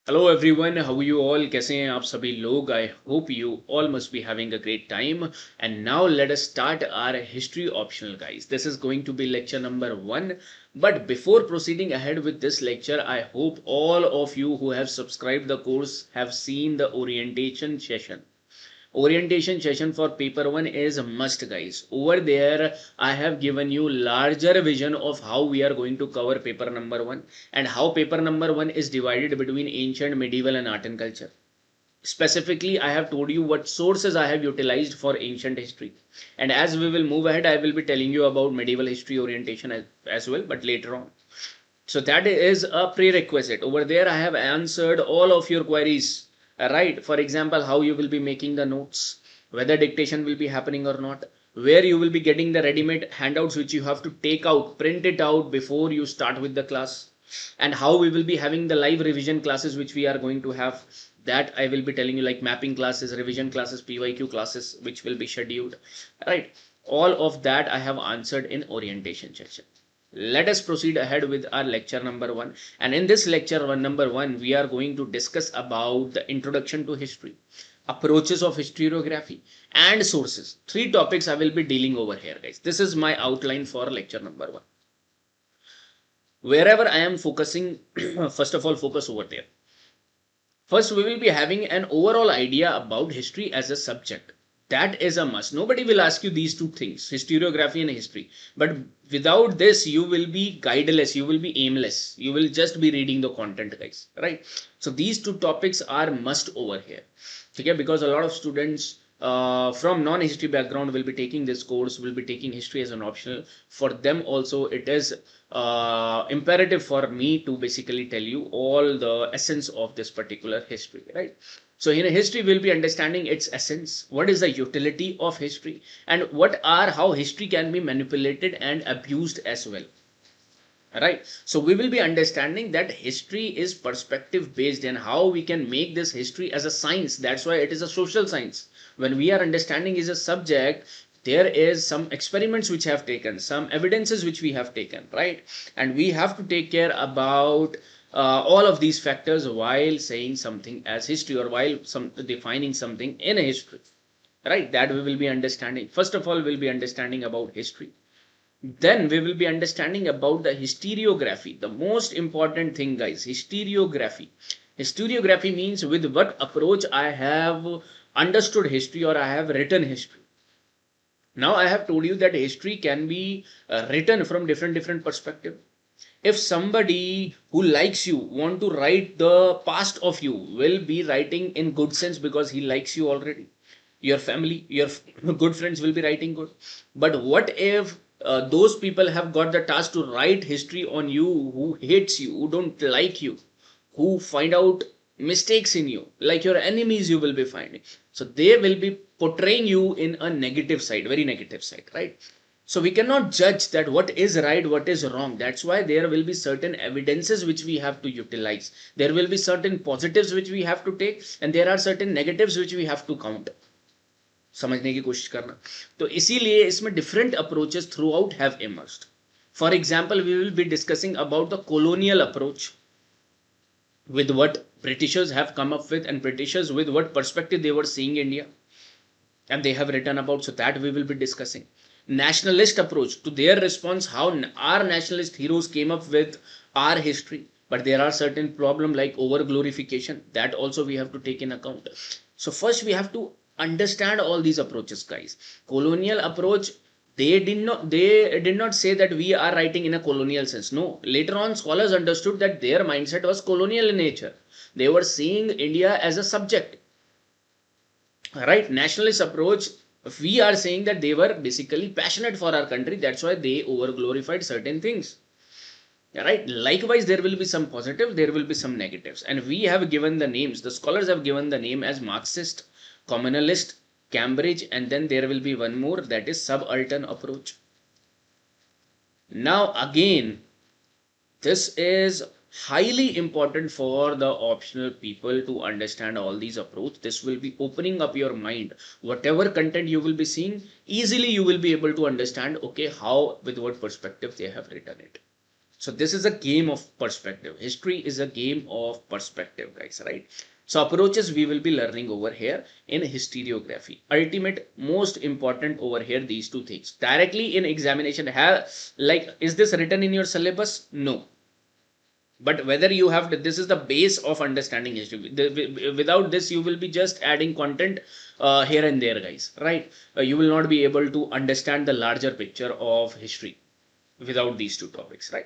Hello everyone, how you all? कैसे हैं आप सभी लोग? I hope you all must be having a great time and now let us start our history optional guys. This is going to be lecture number 1. But before proceeding ahead with this lecture, I hope all of you who have subscribed the course have seen the orientation session. Orientation session for paper 1 is a must, guys. Over there I have given you larger vision of how we are going to cover paper number 1 and how paper number 1 is divided between ancient, medieval and art and culture. Specifically, I have told you what sources I have utilized for ancient history, and as we will move ahead I will be telling you about medieval history orientation as well, but later on. So that is a prerequisite. Over there I have answered all of your queries. Right, for example, how you will be making the notes, whether dictation will be happening or not, where you will be getting the ready-made handouts which you have to take out, print it out before you start with the class, and how we will be having the live revision classes which we are going to have. That I will be telling you, like mapping classes, revision classes, PYQ classes which will be scheduled. Right, all of that I have answered in orientation section. Let us proceed ahead with our lecture number 1, and in this lecture number 1 we are going to discuss about the introduction to history, approaches of historiography and sources. Three topics I will be dealing over here, guys. This is my outline for lecture number 1. Wherever I am focusing, first of all focus over there. First, we will be having an overall idea about history as a subject. That is a must. Nobody will ask you these two things, historiography and history. But without this, you will be guideless, you will be aimless. You will just be reading the content, guys. Right? So these two topics are must over here. Okay, because a lot of students from non-history background will be taking this course, will be taking history as an optional. For them also, it is imperative for me to basically tell you all the essence of this particular history, right? So in history we'll be understanding its essence, what is the utility of history, and what are how history can be manipulated and abused as well. Right, so we will be understanding that history is perspective based and how we can make this history as a science. That's why it is a social science. When we are understanding is a subject, there is some experiments which have taken, some evidences which we have taken, right? And we have to take care about all of these factors while saying something as history, or while some defining something in a history, right? That we will be understanding. First of all, we'll be understanding about history, then we will be understanding about the historiography. The most important thing, guys, historiography. Historiography means with what approach I have understood history or I have written history. Now I have told you that history can be written from different perspective. If somebody who likes you want to write the past of you, will be writing in good sense because he likes you already. Your family, your good friends will be writing good. But what if those people have got the task to write history on you, who hates you, who don't like you, who find out mistakes in you, like your enemies you will be finding. So they will be portraying you in a negative side, very negative side, right? So we cannot judge that what is right, what is wrong. That's why there will be certain evidences which we have to utilize. There will be certain positives which we have to take, and there are certain negatives which we have to count. समझने की कोशिश करना. तो इसीलिए इसमें different approaches throughout have emerged. For example, we will be discussing about the colonial approach, with what Britishers have come up with, and Britishers with what perspective they were seeing India, and they have written about. So that we will be discussing. Nationalist approach, to their response, how our nationalist heroes came up with our history. But there are certain problem like over glorification, that also we have to take in account. So first we have to understand all these approaches, guys. Colonial approach, they did not say that we are writing in a colonial sense. No, later on scholars understood that their mindset was colonial in nature. They were seeing India as a subject, right? Nationalist approach, we are saying that they were basically passionate for our country, that's why they over glorified certain things, right? Likewise, there will be some positive, there will be some negatives, and we have given the names, the scholars have given the name as Marxist, communalist, Cambridge, and then there will be one more, that is subaltern approach. Now again, this is highly important for the optional people to understand all these approach. This will be opening up your mind. Whatever content you will be seeing, easily you will be able to understand, okay, how, with what perspective they have written it. So this is a game of perspective. History is a game of perspective, guys, right? So approaches we will be learning over here in historiography. Ultimate, most important over here, these two things. Directly in examination, have like, is this written in your syllabus? No. But whether you have, this is the base of understanding history. Without this, you will be just adding content here and there, guys, right? You will not be able to understand the larger picture of history without these two topics, right?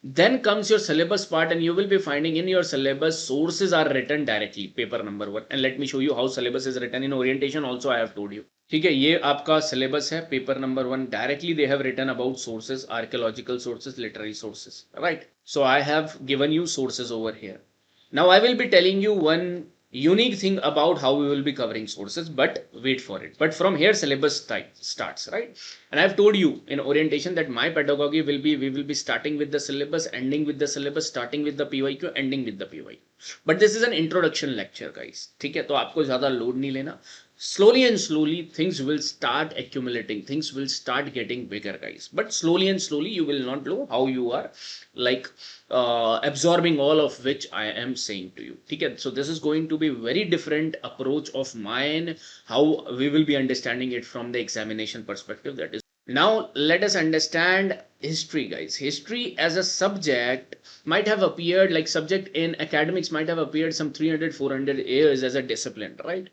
Then comes your syllabus part, and you will be finding in your syllabus sources are written directly, paper number 1. And let me show you how syllabus is written in orientation also. I have told you. ठीक है, ये आपका syllabus है, paper number 1. Directly they have written about sources, archaeological sources, literary sources, right? So I have given you sources over here. Now I will be telling you one unique thing about how we will be covering sources, but wait for it. But from here syllabus starts, right? And I've told you in orientation that my pedagogy will be, we will be starting with the syllabus, ending with the syllabus, starting with the PYQ, ending with the PYQ. But this is an introduction lecture, guys. ठीक है, तो आपको ज़्यादा load नहीं लेना. Slowly and slowly things will start accumulating, things will start getting bigger, guys. But slowly and slowly you will not know how you are like absorbing all of which I am saying to you. Okay? So this is going to be very different approach of mine, how we will be understanding it from the examination perspective. That is, now let us understand history, guys. History as a subject might have appeared, like subject in academics might have appeared some 300-400 years as a discipline, right?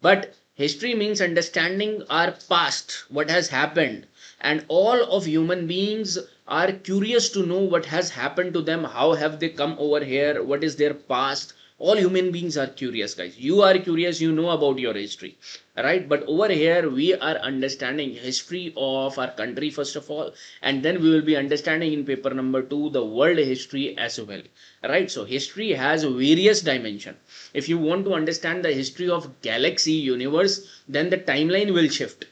But history means understanding our past, what has happened, and all of human beings are curious to know what has happened to them, how have they come over here, what is their past. All human beings are curious, guys. You are curious, you know about your history, right? But over here we are understanding history of our country first of all, and then we will be understanding in paper number 2 the world history as well, right? So history has various dimension. If you want to understand the history of galaxy, universe, then the timeline will shift,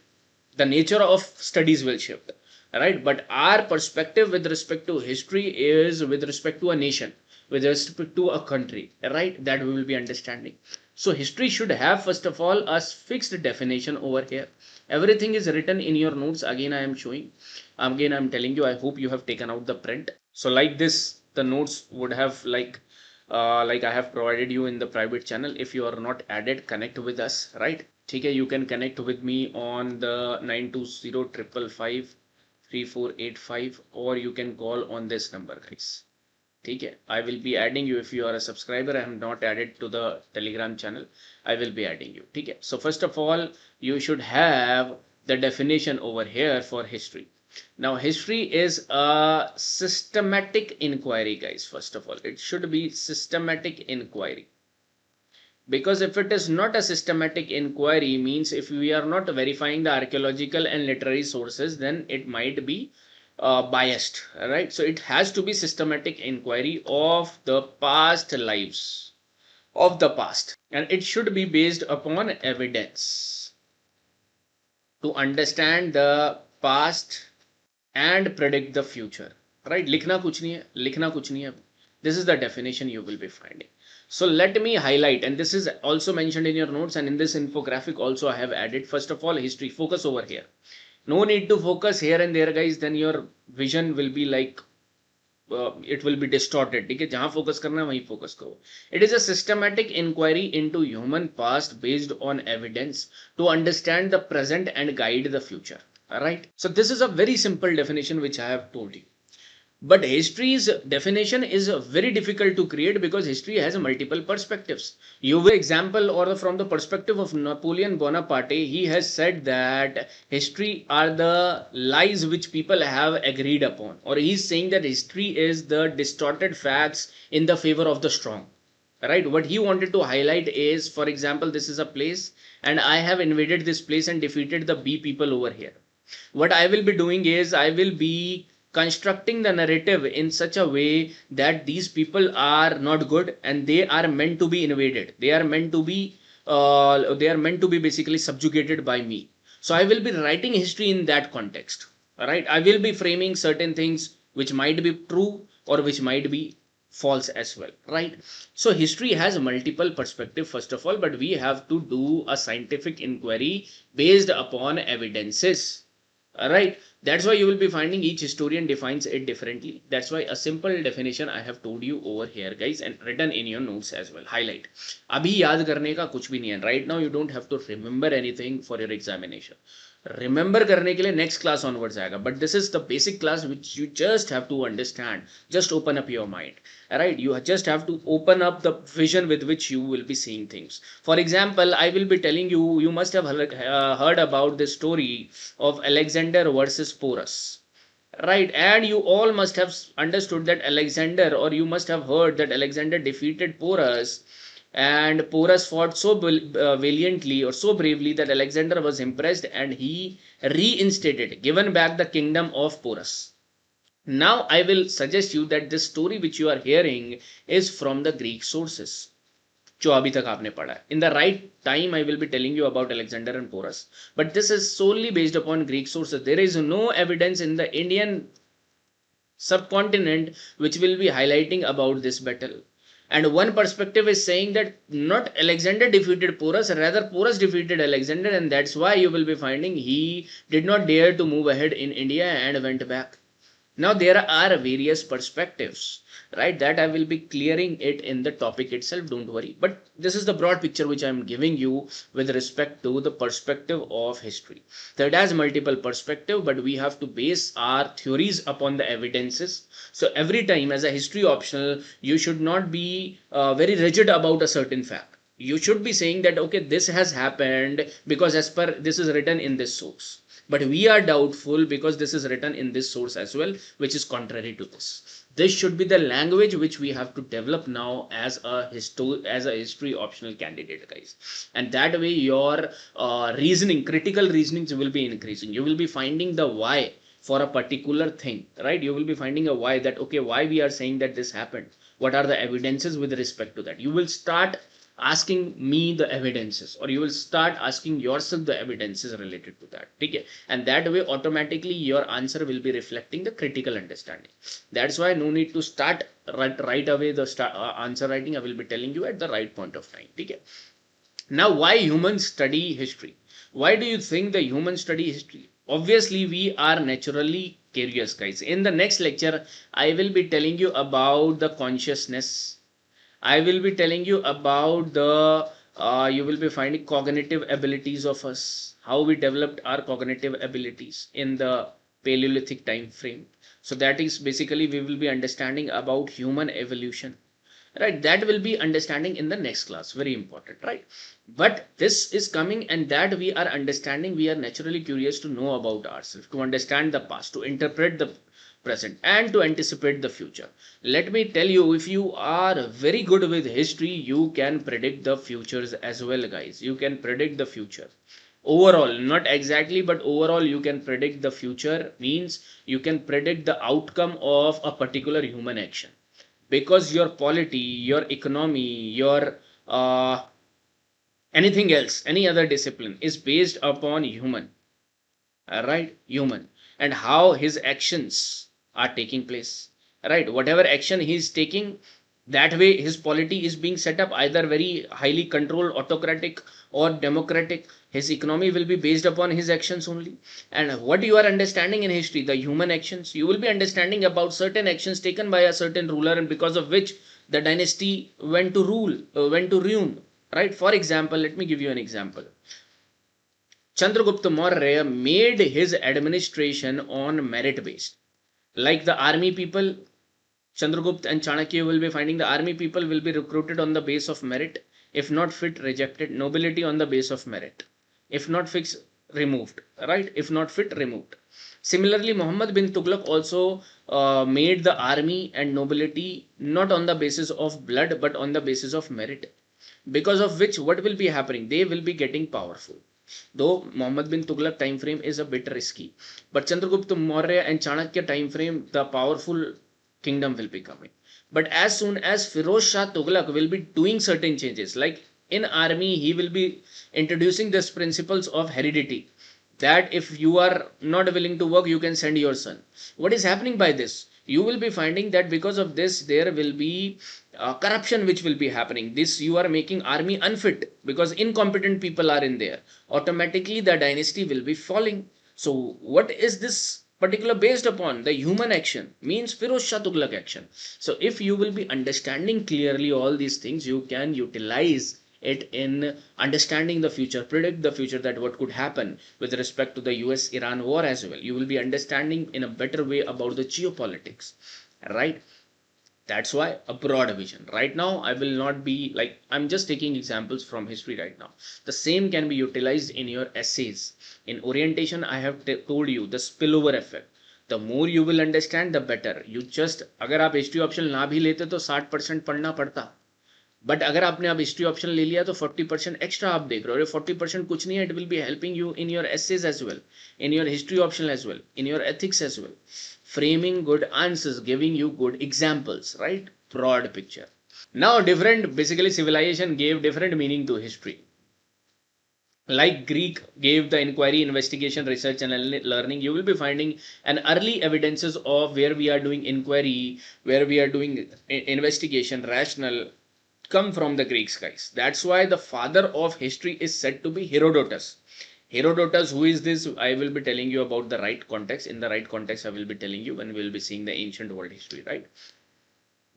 the nature of studies will shift, right? But our perspective with respect to history is with respect to a nation, with respect to a country, right? That we will be understanding. So history should have first of all a fixed definition over here. Everything is written in your notes. Again I am showing, again I am telling you, I hope you have taken out the print. So like this the notes would have like I have provided you in the private channel. If you are not added, connect with us, right? Okay, you can connect with me on the 920-555-3485, or you can call on this number, guys. Okay, I will be adding you. If you are a subscriber, I am not added to the Telegram channel, I will be adding you. Okay, so first of all you should have the definition over here for history. Now history is a systematic inquiry, guys. First of all, it should be systematic inquiry, because if it is not a systematic inquiry, means if we are not verifying the archaeological and literary sources, then it might be biased, right? So it has to be systematic inquiry of the past lives of the past, and it should be based upon evidence to understand the past and predict the future, right? लिखना कुछ नहीं है, लिखना कुछ नहीं है. This is the definition you will be finding. So let me highlight, and this is also mentioned in your notes, and in this infographic also I have added. First of all, history, focus over here. No need to focus here and there, guys, then your vision will be like it will be distorted. ठीक है, जहां focus करना है वहीं focus करो. It is a systematic inquiry into human past based on evidence to understand the present and guide the future. All right, so this is a very simple definition which I have told you. But history's definition is very difficult to create because history has multiple perspectives. You will example, or from the perspective of Napoleon Bonaparte, he has said that history are the lies which people have agreed upon, or he's saying that history is the distorted facts in the favor of the strong. Right? What he wanted to highlight is, for example, this is a place and I have invaded this place and defeated the B people over here. What I will be doing is I will be constructing the narrative in such a way that these people are not good and they are meant to be invaded. They are meant to be basically subjugated by me. So I will be writing history in that context. Right? I will be framing certain things which might be true or which might be false as well, right? So history has multiple perspectives first of all, but we have to do a scientific inquiry based upon evidences. Right, that's why you will be finding each historian defines it differently. That's why a simple definition I have told you over here, guys, and written in your notes as well. Highlight. अभी याद करने का कुछ भी नहीं है. Right now you don't have to remember anything for your examination. Remember करने के लिए next class onwards आएगा. But this is the basic class which you just have to understand. Just open up your mind. Right, you just have to open up the vision with which you will be seeing things. For example, I will be telling you, you must have heard about the story of Alexander versus Porus, right? And you all must have understood that Alexander, or you must have heard that Alexander defeated Porus, and Porus fought so valiantly or so bravely that Alexander was impressed and he reinstated, given back the kingdom of Porus. Now I will suggest you that this story which you are hearing is from the Greek sources, जो अभी तक आपने पढ़ा है. In the right time I will be telling you about Alexander and Porus, but this is solely based upon Greek sources. There is no evidence in the Indian subcontinent which will be highlighting about this battle. And one perspective is saying that not Alexander defeated Porus, rather Porus defeated Alexander, and that's why you will be finding he did not dare to move ahead in India and went back. Now there are various perspectives, right, that I will be clearing it in the topic itself, don't worry. But this is the broad picture which I am giving you with respect to the perspective of history. So it has multiple perspective, but we have to base our theories upon the evidences. So every time as a history optional, you should not be very rigid about a certain fact. You should be saying that, okay, this has happened because as per this is written in this source. But we are doubtful because this is written in this source as well, which is contrary to this. This should be the language which we have to develop now as a history optional candidate, guys. And that way your reasoning, critical reasonings will be increasing. You will be finding the why for a particular thing, right? You will be finding a why, that, okay, why we are saying that this happened. What are the evidences with respect to that? You will start asking me the evidences, or you will start asking yourself the evidences related to that. Okay? And that way automatically your answer will be reflecting the critical understanding. That's why no need to start right away the answer writing. I will be telling you at the right point of time. Okay? Now, why humans study history? Why do you think the humans study history? Obviously we are naturally curious, guys. In the next lecture I will be telling you about the consciousness. I will be telling you about the you will be finding cognitive abilities of us, how we developed our cognitive abilities in the Paleolithic time frame. So that is basically we will be understanding about human evolution, right? That will be understanding in the next class, very important, right? But this is coming, and that we are understanding, we are naturally curious to know about ourselves, to understand the past, to interpret the present, and to anticipate the future. Let me tell you, if you are very good with history, you can predict the futures as well, guys. You can predict the future overall, not exactly, but overall you can predict the future. Means you can predict the outcome of a particular human action, because your polity, your economy, your anything else, any other discipline is based upon human, right? Human, and how his actions are taking place, right? Whatever action he is taking, that way his polity is being set up, either very highly controlled autocratic or democratic. His economy will be based upon his actions only. And what you are understanding in history, the human actions, you will be understanding about certain actions taken by a certain ruler, and because of which the dynasty went to ruin, right? For example, let me give you an example. Chandragupta Maurya made his administration on merit based. Like the army people, Chandragupta and Chanakya will be finding the army people will be recruited on the base of merit. If not fit, rejected. Nobility on the base of merit. If not fixed, removed. Right? If not fit, removed. Similarly, Muhammad bin Tughlaq also made the army and nobility not on the basis of blood, but on the basis of merit. Because of which, what will be happening? They will be getting powerful. Though Muhammad bin Tughlaq time frame is a bit risky, but Chandragupta Maurya and Chanakya time frame, the powerful kingdom will be coming. But as soon as Firoz Shah Tughlaq will be doing certain changes, like in army, he will be introducing this principles of heredity, that if you are not willing to work, you can send your son. What is happening by this? You will be finding that because of this, there will be corruption which will be happening. This, you are making army unfit because incompetent people are in there. Automatically, the dynasty will be falling. So what is this particular based upon? The human action, means Firoz Shah Tughlaq action. So if you will be understanding clearly all these things, you can utilize it in understanding the future, predict the future, that what could happen with respect to the US Iran war as well. You will be understanding in a better way about the geopolitics, right? That's why a broad vision. Right now I will not be like, I'm just taking examples from history right now. The same can be utilized in your essays. In orientation I have told you the spillover effect. The more you will understand, the better. You just, अगर आप history option ना भी लेते तो 60% पढ़ना पड़ता, but अगर आपने अब हिस्ट्री ऑप्शन ले लिया तो 40% एक्स्ट्रा आप देख रहे हो, और 40% कुछ नहीं है, it will be helping you in your essays as well, in your history option as well, in your ethics as well. Framing good answers, giving you good examples, right? Broad picture. Now different, basically civilization gave different meaning to history. Like Greek gave the inquiry, investigation, research and learning. You will be finding an early evidences of where we are doing inquiry, where we are doing investigation, rational, come from the Greeks, guys. That's why the father of history is said to be Herodotus. Herodotus, who is this? I will be telling you about the right context. In the right context, I will be telling you when we will be seeing the ancient world history, right?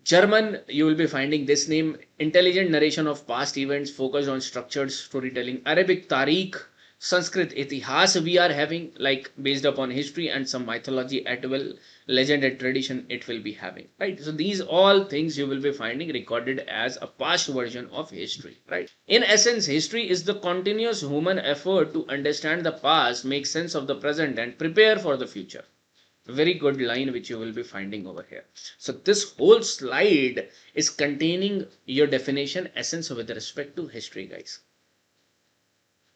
German, you will be finding this name. Intelligent narration of past events focused on structured storytelling. Arabic, Tariq. Sanskrit, Itihas, we are having, like based upon history and some mythology as well, legend and tradition it will be having, right? So these all things you will be finding recorded as a past version of history, right? In essence, history is the continuous human effort to understand the past, make sense of the present and prepare for the future. Very good line which you will be finding over here. So this whole slide is containing your definition essence with respect to history, guys.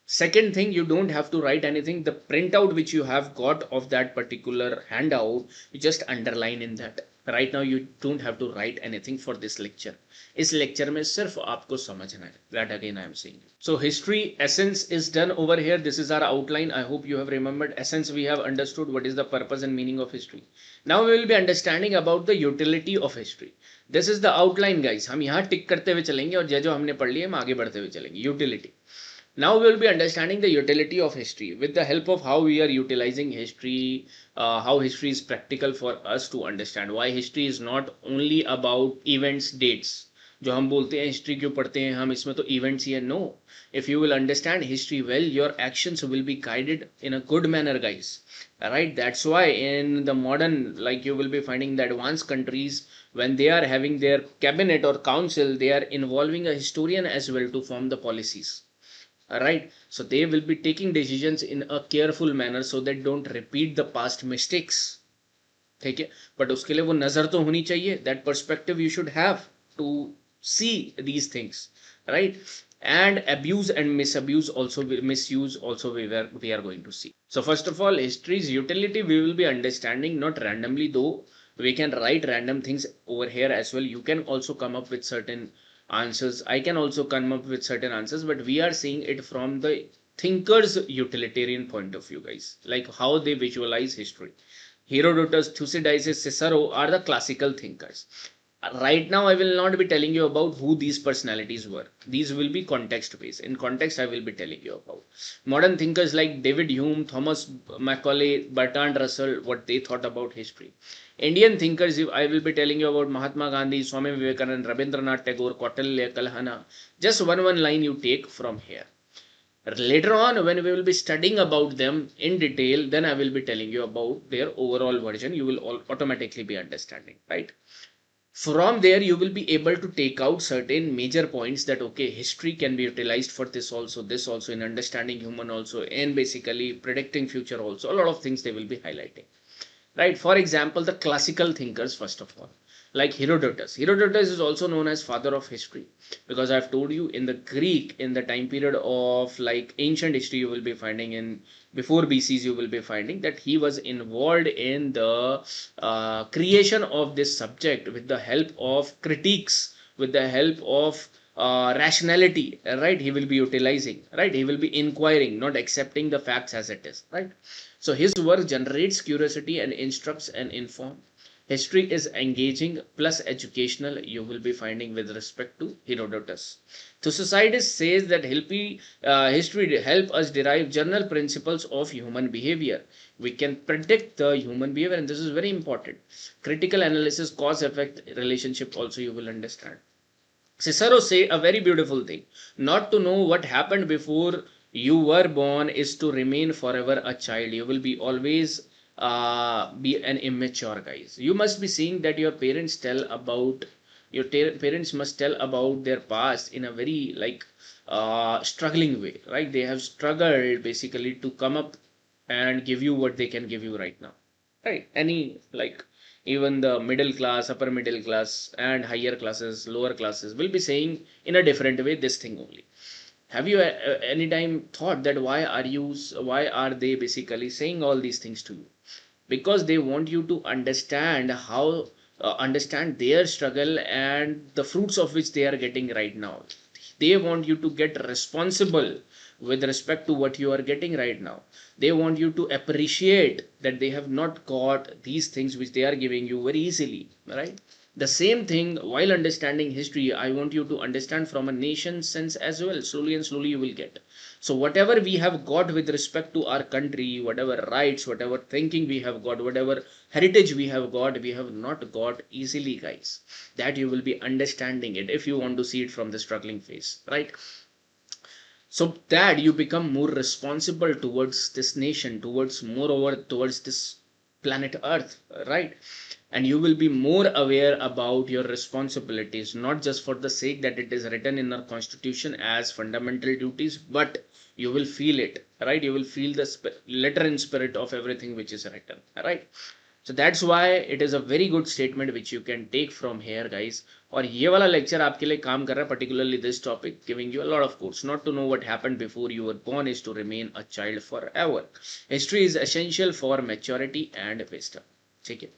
Second thing, you don't have to write anything. The printout which you have got of that particular handout, you just underline in that. Right now you don't have to write anything for this lecture. इस lecture में सिर्फ आपको समझना है. That again I am saying. So history essence is done over here. This is our outline. I hope you have remembered. Essence we have understood what is the purpose and meaning of history. Now we will be understanding about the utility of history. This is the outline, guys. हम यहाँ टिक करते हुए चलेंगे और जो हमने पढ़ लिया हम आगे बढ़ते हुए चलेंगे. Utility. Now we will be understanding the utility of history with the help of how we are utilizing history, how history is practical for us to understand. Why history is not only about events, dates. जो हम बोलते हैं history क्यों पढ़ते हैं हम, इसमें तो इवेंट्स ही है. No, if you will understand history well, your actions will be guided in a good manner, guys. Right? That's why in the modern, like you will be finding the advanced countries, when they are having their cabinet or council, they are involving a historian as well to form the policies. Right, so they will be taking decisions in a careful manner so that don't repeat the past mistakes. ठीक है, but उसके लिए वो नजर तो होनी चाहिए. That perspective you should have to see these things, right? And abuse and misabuse also, misuse also we are going to see. So first of all, history's utility we will be understanding, not randomly, though we can write random things over here as well. You can also come up with certain answers. I can also come up with certain answers, but we are seeing it from the thinker's utilitarian point of view, guys, like how they visualize history. Herodotus, Thucydides, Cicero are the classical thinkers. Right now I will not be telling you about who these personalities were. These will be context based. In context I will be telling you about modern thinkers like David Hume, Thomas Macaulay, Bertrand Russell, what they thought about history. Indian thinkers, I will be telling you about Mahatma Gandhi, Swami Vivekananda, Rabindranath Tagore, Kautilya, Kalhana. Just one line you take from here. Later on, when we will be studying about them in detail, then I will be telling you about their overall version. You will automatically be understanding, right? From there, you will be able to take out certain major points that, okay, history can be utilized for this also, in understanding human also, and basically predicting future also. A lot of things they will be highlighting. Right, for example, the classical thinkers, first of all, like Herodotus. Herodotus is also known as father of history, because I've told you in the Greek, in the time period of like ancient history, you will be finding in before BCs, you will be finding that he was involved in the creation of this subject with the help of critiques, with the help of rationality, right? He will be utilizing, right? He will be inquiring, not accepting the facts as it is, right? So his work generates curiosity and instructs and informs. History is engaging plus educational, you will be finding with respect to Herodotus. Thucydides says that history help us derive general principles of human behavior. We can predict the human behavior, and this is very important. Critical analysis, cause effect relationship also you will understand. Cicero say a very beautiful thing. Not to know what happened before you were born is to remain forever a child. You will be always be an immature guys. You must be seeing that your parents tell about parents must tell about their past in a very like struggling way, right? They have struggled basically to come up and give you what they can give you right now, right? Any like even the middle class, upper middle class, and higher classes, lower classes will be saying in a different way this thing only. Have you any time thought that why are they basically saying all these things to you? Because they want you to understand how understand their struggle and the fruits of which they are getting right now. They want you to get responsible with respect to what you are getting right now. They want you to appreciate that they have not got these things which they are giving you very easily, right? The same thing while understanding history, I want you to understand from a nation sense as well. Slowly and slowly you will get. So whatever we have got with respect to our country, whatever rights, whatever thinking we have got, whatever heritage we have not got easily, guys. That you will be understanding it if you want to see it from the struggling phase, right? So that you become more responsible towards this nation, towards moreover towards this planet Earth, right? And you will be more aware about your responsibilities, not just for the sake that it is written in our constitution as fundamental duties, but you will feel it, right? You will feel the letter and spirit of everything which is written, right? So that's why it is a very good statement which you can take from here, guys. और ये वाला lecture आपके लिए काम कर रहा है, particularly this topic, giving you a lot of quotes. Not to know what happened before you were born is to remain a child forever. History is essential for maturity and wisdom. ठीक है,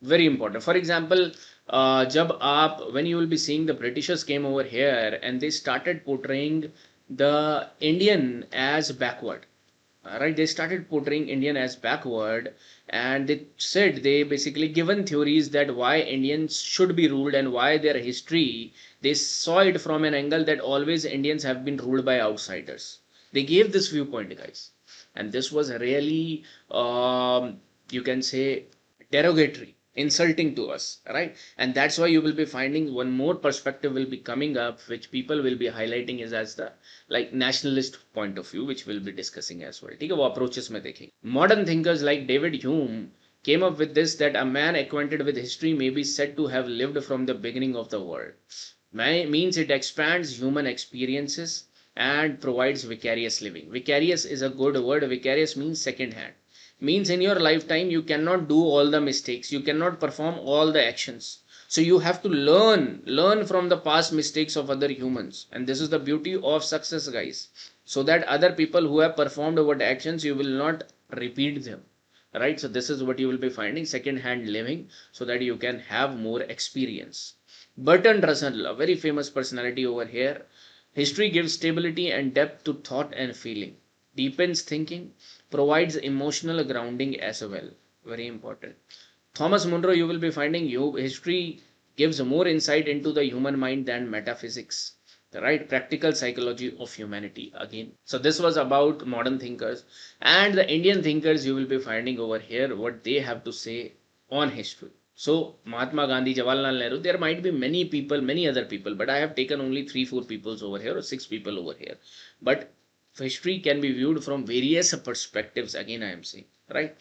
very important. For example, जब आप when you will be seeing the Britishers came over here and they started portraying the Indian as backward. Right, they started portraying Indian as backward, and they said they basically given theories that why Indians should be ruled and why their history. They saw it from an angle that always Indians have been ruled by outsiders. They gave this viewpoint, guys, and this was really, you can say, derogatory, insulting to us, right? And that's why you will be finding one more perspective will be coming up, which people will be highlighting is as the like nationalist point of view, which we'll be discussing as well. ठीक है, वो approaches में देखेंगे. Modern thinkers like David Hume came up with this that a man acquainted with history may be said to have lived from the beginning of the world. Means it expands human experiences and provides vicarious living. Vicarious is a good word. Vicarious means second hand. Means in your lifetime you cannot do all the mistakes, you cannot perform all the actions, so you have to learn from the past mistakes of other humans, and this is the beauty of success, guys, so that other people who have performed what actions you will not repeat them, right? So this is what you will be finding, second hand living, so that you can have more experience. Bertrand Russell, a very famous personality over here. History gives stability and depth to thought and feeling, deepens thinking, provides emotional grounding as well. Very important. Thomas Munro, you will be finding history gives more insight into the human mind than metaphysics. The right practical psychology of humanity again. So this was about modern thinkers, and the Indian thinkers you will be finding over here what they have to say on history. So Mahatma Gandhi, Jawaharlal Nehru, there might be many people, many other people, but I have taken only 3-4 peoples over here or 6 people over here. But history can be viewed from various perspectives. Again, I am saying, right?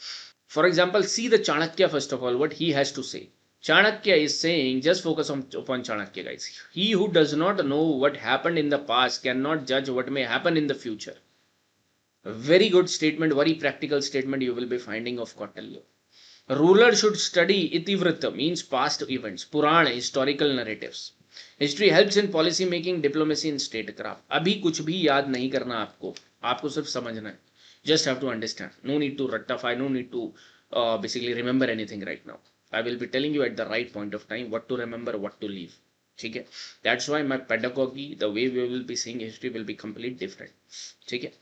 For example, see the Chanakya first of all, what he has to say. Chanakya is saying, just focus upon Chanakya, guys. He who does not know what happened in the past cannot judge what may happen in the future. A very good statement, very practical statement you will be finding of Kautilya. Ruler should study Itivrita, means past events, Purana, historical narratives. History helps in policy making, diplomacy and statecraft. अभी कुछ भी याद नहीं करना आपको, आपको सिर्फ समझना है. Just have to understand. No need to rectify, no need to basically remember anything right now. I will be telling you at the right point of time what to remember, what to leave. ठीक है? That's why my pedagogy, the way we will be seeing history will be completely different. ठीक है?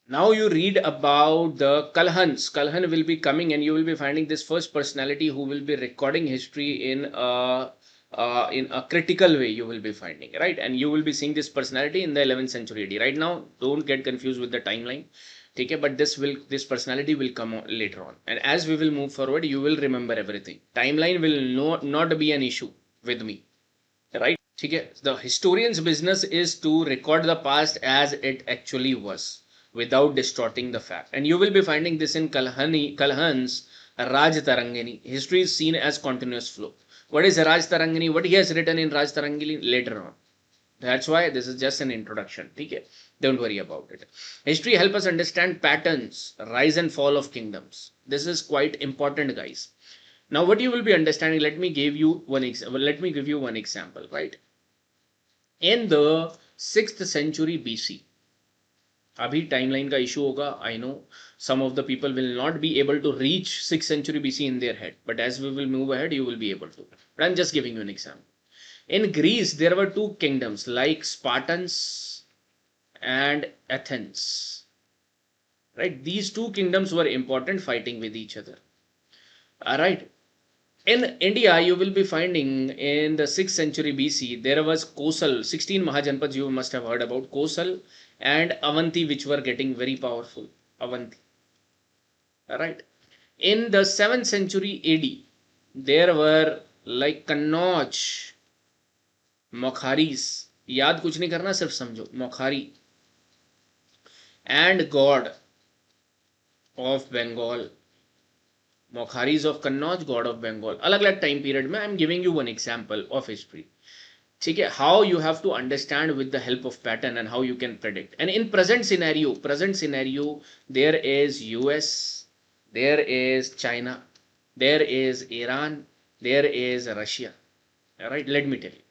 Now you read about the Kalhans. Kalhan will be coming, and you will be finding this first personality who will be recording history in a critical way. You will be finding, right, and you will be seeing this personality in the 11th century AD. Right now, don't get confused with the timeline. Okay, but this personality will come later on, and as we will move forward, you will remember everything. Timeline will not be an issue with me, right? Okay, the historian's business is to record the past as it actually was without distorting the fact. And you will be finding this in Kalhan's Raj Tarangini. History is seen as continuous flow. What is Raj Tarangini? What he has written in Raj Tarangini later on. That's why this is just an introduction. Okay? Don't worry about it. History helps us understand patterns, rise and fall of kingdoms. This is quite important, guys. Now, what you will be understanding, let me give you one example, right? In the 6th century BC, अभी timeline का issue होगा, I know some of the people will not be able to reach 6th century BC in their head, but as we will move ahead, you will be able to. But I'm just giving you an example. In Greece, there were two kingdoms like Spartans and Athens. Right? These two kingdoms were important, fighting with each other. All right. In India, you will be finding in the 6th century BC, there was Kosal, 16 Mahajanpads you must have heard about, Kosal and Avanti, which were getting very powerful. Avanti. Alright. In the 7th century AD, there were like Kannauj, Mokharis. याद कुछ नहीं करना, सिर्फ समझो. Mokhari and God of Bengal. Mokharis of Kannauj, God of Bengal. अलग-अलग time period में I am giving you one example of history. ठीक है, how you have to understand with the help of pattern and how you can predict. And in present scenario, there is US, there is China, there is Iran, there is Russia. All right, let me tell you.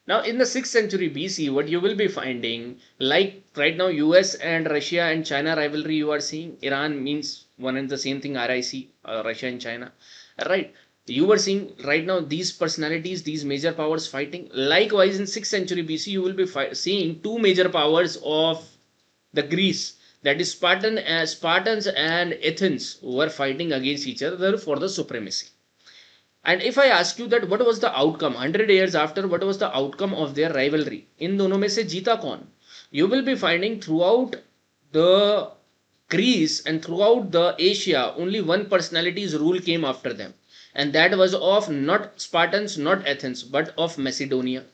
Now, in the 6th century BC, what you will be finding, like right now, US and Russia and China rivalry, you are seeing. Iran means one and the same thing, RIC, Russia and China. Right. You were seeing right now these personalities, these major powers fighting. Likewise, in 6th century BC, you will be seeing two major powers of the Greece. That is Spartans and Athens were fighting against each other for the supremacy. And if I ask you that what was the outcome 100 years after, what was the outcome of their rivalry? In दोनों में से जीता कौन? You will be finding throughout the Greece and throughout the Asia, only one personality's rule came after them. And that was of not Spartans, not Athens, but of Macedonia,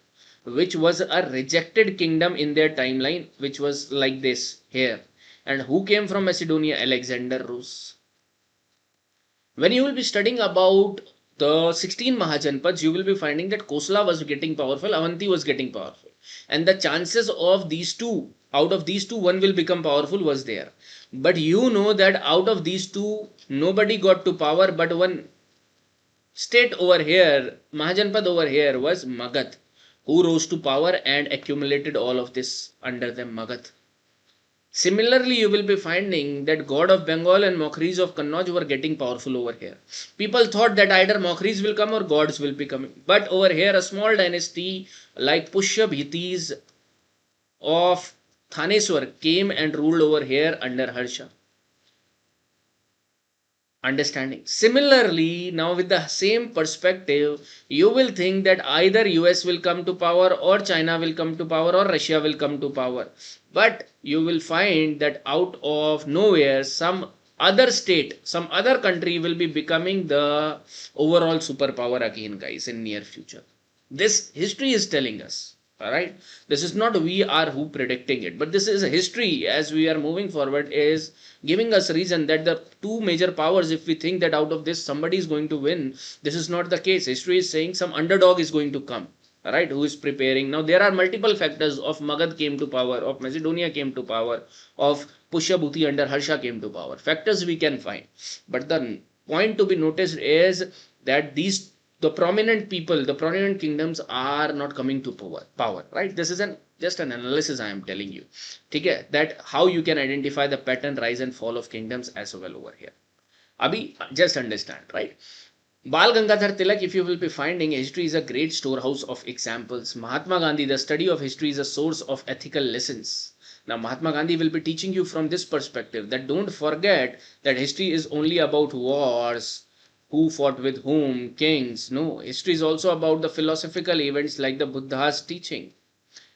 which was a rejected kingdom in their timeline, which was like this here. And who came from Macedonia? Alexander Rus. When you will be studying about the 16 Mahajanpads, you will be finding that Kosala was getting powerful, Avanti was getting powerful. And the chances of these two, out of these two, one will become powerful was there. But you know that out of these two, nobody got to power, but one state over here, Mahajanpad over here was Magadh, who rose to power and accumulated all of this under them, Magadh. Similarly, you will be finding that God of Bengal and Mokharis of Kannauj were getting powerful over here. People thought that either Mokharis will come or gods will be coming. But over here, a small dynasty like Pushyabhitis of Thaneswar came and ruled over here under Harsha. Understanding. Similarly, now with the same perspective, you will think that either US will come to power or China will come to power or Russia will come to power. But you will find that out of nowhere, some other state, some other country will be becoming the overall superpower again, guys, in near future. This history is telling us. All right, this is not we are who predicting it, but this is a history as we are moving forward is giving us reason that the two major powers, if we think that out of this somebody is going to win, this is not the case. History is saying some underdog is going to come. All right, who is preparing. Now there are multiple factors of Magad came to power, of Macedonia came to power, of Pushyabhuti under Harsha came to power. Factors we can find, but the point to be noticed is that these the prominent people, the prominent kingdoms are not coming to power, right? This is just an analysis I am telling you. Okay, that how you can identify the pattern, rise and fall of kingdoms as well over here. Abhi, just understand, right? Bal Gangadhar Tilak, if you will be finding, history is a great storehouse of examples. Mahatma Gandhi, the study of history is a source of ethical lessons. Now Mahatma Gandhi will be teaching you from this perspective, that don't forget that history is only about wars, who fought with whom, kings. No, history is also about the philosophical events like the Buddha's teaching,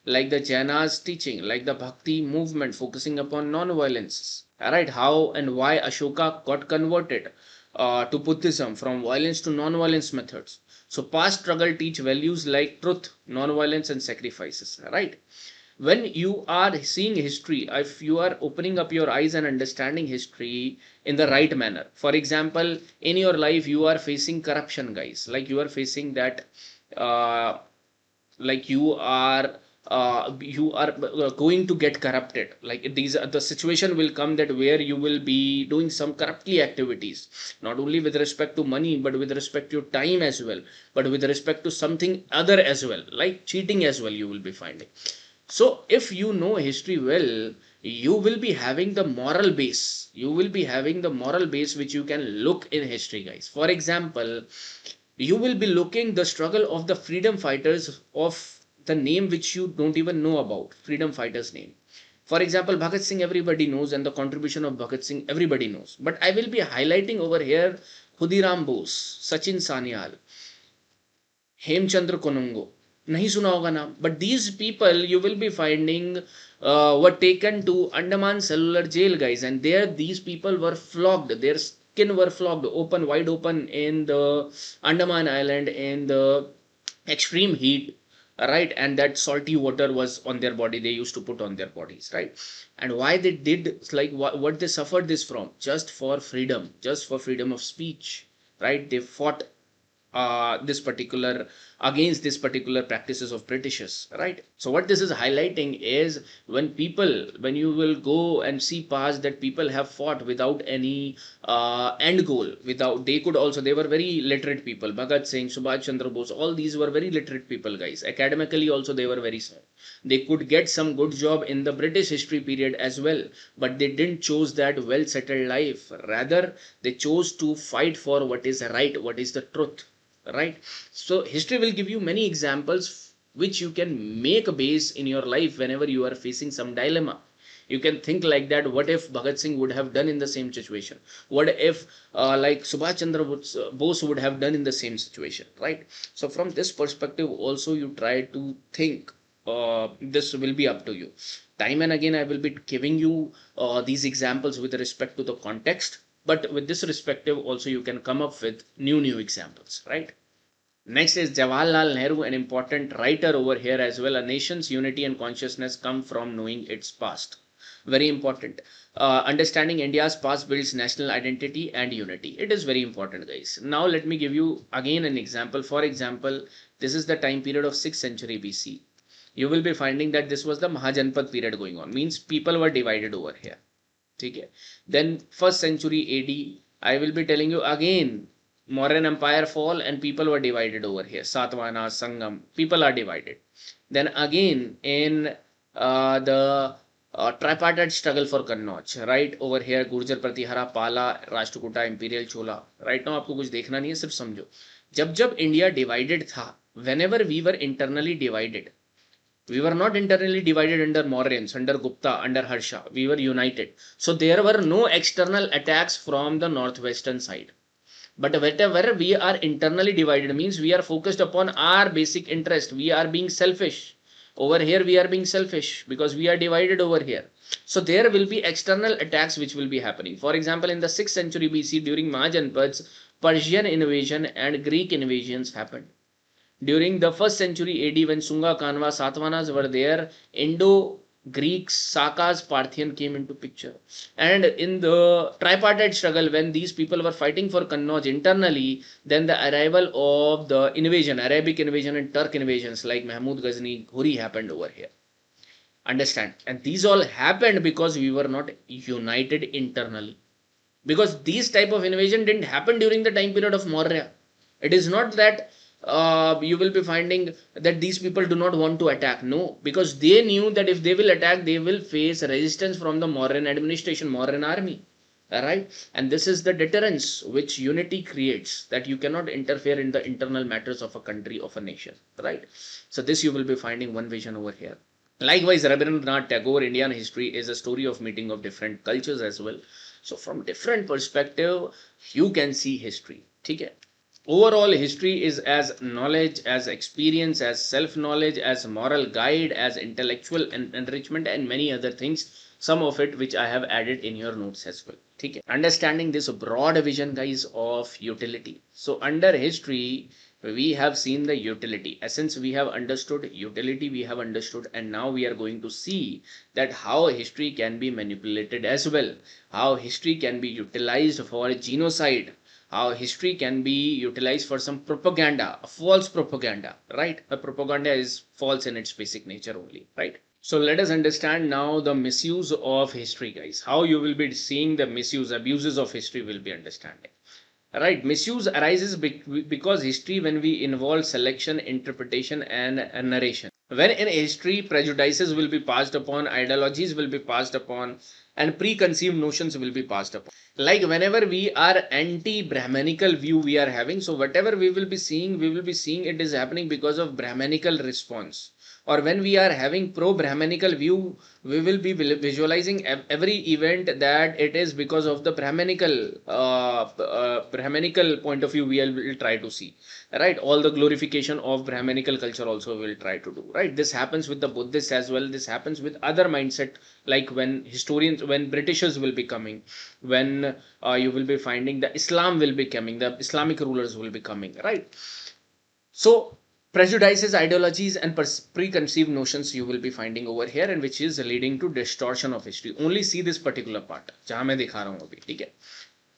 like the Jainas teaching, like the Bhakti movement focusing upon non-violence. Alright, how and why Ashoka got converted to Buddhism from violence to non-violence methods. So past struggle teach values like truth, non-violence and sacrifices. Right? When you are seeing history, if you are opening up your eyes and understanding history in the right manner, for example, in your life you are facing corruption, guys, like you are facing that uh, like you are going to get corrupted, like these the situation will come that where you will be doing some corruptly activities, not only with respect to money but with respect to your time as well, but with respect to something other as well, like cheating as well you will be finding. So if you know history well, you will be having the moral base, which you can look in history, guys. For example, you will be looking the struggle of the freedom fighters of the name which you don't even know about, freedom fighters name. For example, Bhagat Singh everybody knows, and the contribution of Bhagat Singh everybody knows, but I will be highlighting over here Khudiram Bose, Sachin Sanyal, Hemchandra Konungo. नहीं सुना होगा नाम, but these people you will be finding were taken to Andaman cellular jail, guys, and there these people were flogged, their skin were flogged open, wide open in the Andaman island in the extreme heat, right? And that salty water was on their body, they used to put on their bodies, right? And why they did, like what they suffered this from, just for freedom, just for freedom of speech, right? They fought this particular against this particular practices of Britishers, right? So what this is highlighting is when you will go and see past that people have fought without any end goal, without they could also they were very literate people. Bhagat Singh, Subhash Chandra Bose, all these were very literate people, guys. Academically also they were very smart. They could get some good job in the British history period as well, but they didn't choose that well settled life. Rather, they chose to fight for what is right, what is the truth, right? So history will give you many examples which you can make a base in your life whenever you are facing some dilemma. You can think like that, what if Bhagat Singh would have done in the same situation, what if like Subhash Chandra Bose would have done in the same situation, right? So from this perspective also you try to think, this will be up to you. Time and again I will be giving you these examples with respect to the context, but with this perspective also you can come up with new examples, right? Next is Jawaharlal Nehru, an important writer over here as well. A nation's unity and consciousness come from knowing its past. Very important. Understanding India's past builds national identity and unity. It is very important, guys. Now let me give you again an example. For example, this is the time period of 6th century BC. You will be finding that this was the Mahajanpad period going on. Means people were divided over here. Okay. Then 1st century AD, I will be telling you again, Mauryan Empire fall and people were divided over here. Satvana, Sangam, people are divided. Then again in the tripartite struggle for Kannauj, right? Over here Gurjar Pratihara, Pala, Rashtrakuta, Imperial Chola. Right now आपको कुछ देखना नहीं है, सिर्फ समझो. जब जब India divided था, whenever we were internally divided, we were not internally divided under Mauryans, under Gupta, under Harsha. We were united. So there were no external attacks from the northwestern side. But wherever we are internally divided means we are focused upon our basic interest. We are being selfish. Over here we are being selfish because we are divided over here. So there will be external attacks which will be happening. For example, in the 6th century BC during Mahajanpads, Persian invasion and Greek invasions happened. During the 1st century AD, when Sunga, Kanva, Satavahanas were there, Indo-Greeks, Sakas, Parthian came into picture. And in the tripartite struggle, when these people were fighting for Kannauj internally, then the arrival of the invasion, Arabic invasion and Turk invasions like Mahmud Ghazni, Ghuri happened over here. Understand? And these all happened because we were not united internally. Because these type of invasion didn't happen during the time period of Maurya. It is not that you will be finding that these people do not want to attack. No, because they knew that if they will attack, they will face resistance from the Mauryan administration, Mauryan army. Alright, and this is the deterrence which unity creates, that you cannot interfere in the internal matters of a country, of a nation. Right, so this you will be finding one vision over here. Likewise, Rabindranath Tagore, Indian history is a story of meeting of different cultures as well. So from different perspective, you can see history. ठीक है? Overall, history is as knowledge, as experience, as self-knowledge, as moral guide, as intellectual enrichment, and many other things. Some of it which I have added in your notes as well. ठीक है? Understanding this broad vision, guys, of utility. So under history, we have seen the utility. Essence, we have understood. Utility, we have understood. And now we are going to see that how history can be manipulated as well. How history can be utilized for genocide, how history can be utilized for some propaganda, a false propaganda, right? A propaganda is false in its basic nature only, right? So let us understand now the misuse of history, guys. How you will be seeing the misuse, abuses of history will be understanding. Right, misuse arises because history, when we involve selection, interpretation, and narration. When in history, prejudices will be passed upon, ideologies will be passed upon, and preconceived notions will be passed upon. Like whenever we are anti-Brahmanical view we are having, so whatever we will be seeing it is happening because of Brahmanical response. Or when we are having pro-Brahmanical view, we will be visualizing every event that it is because of the Brahmanical point of view we will try to see, right? All the glorification of Brahmanical culture also we will try to do, right? This happens with the Buddhists as well. This happens with other mindset, like when Britishers will be coming, when you will be finding the Islam will be coming, the Islamic rulers will be coming, right? So prejudices, ideologies, and preconceived notions you will be finding over here, and which is leading to distortion of history. Only see this particular part जहाँ मैं दिखा रहा हूँ अभी, ठीक है?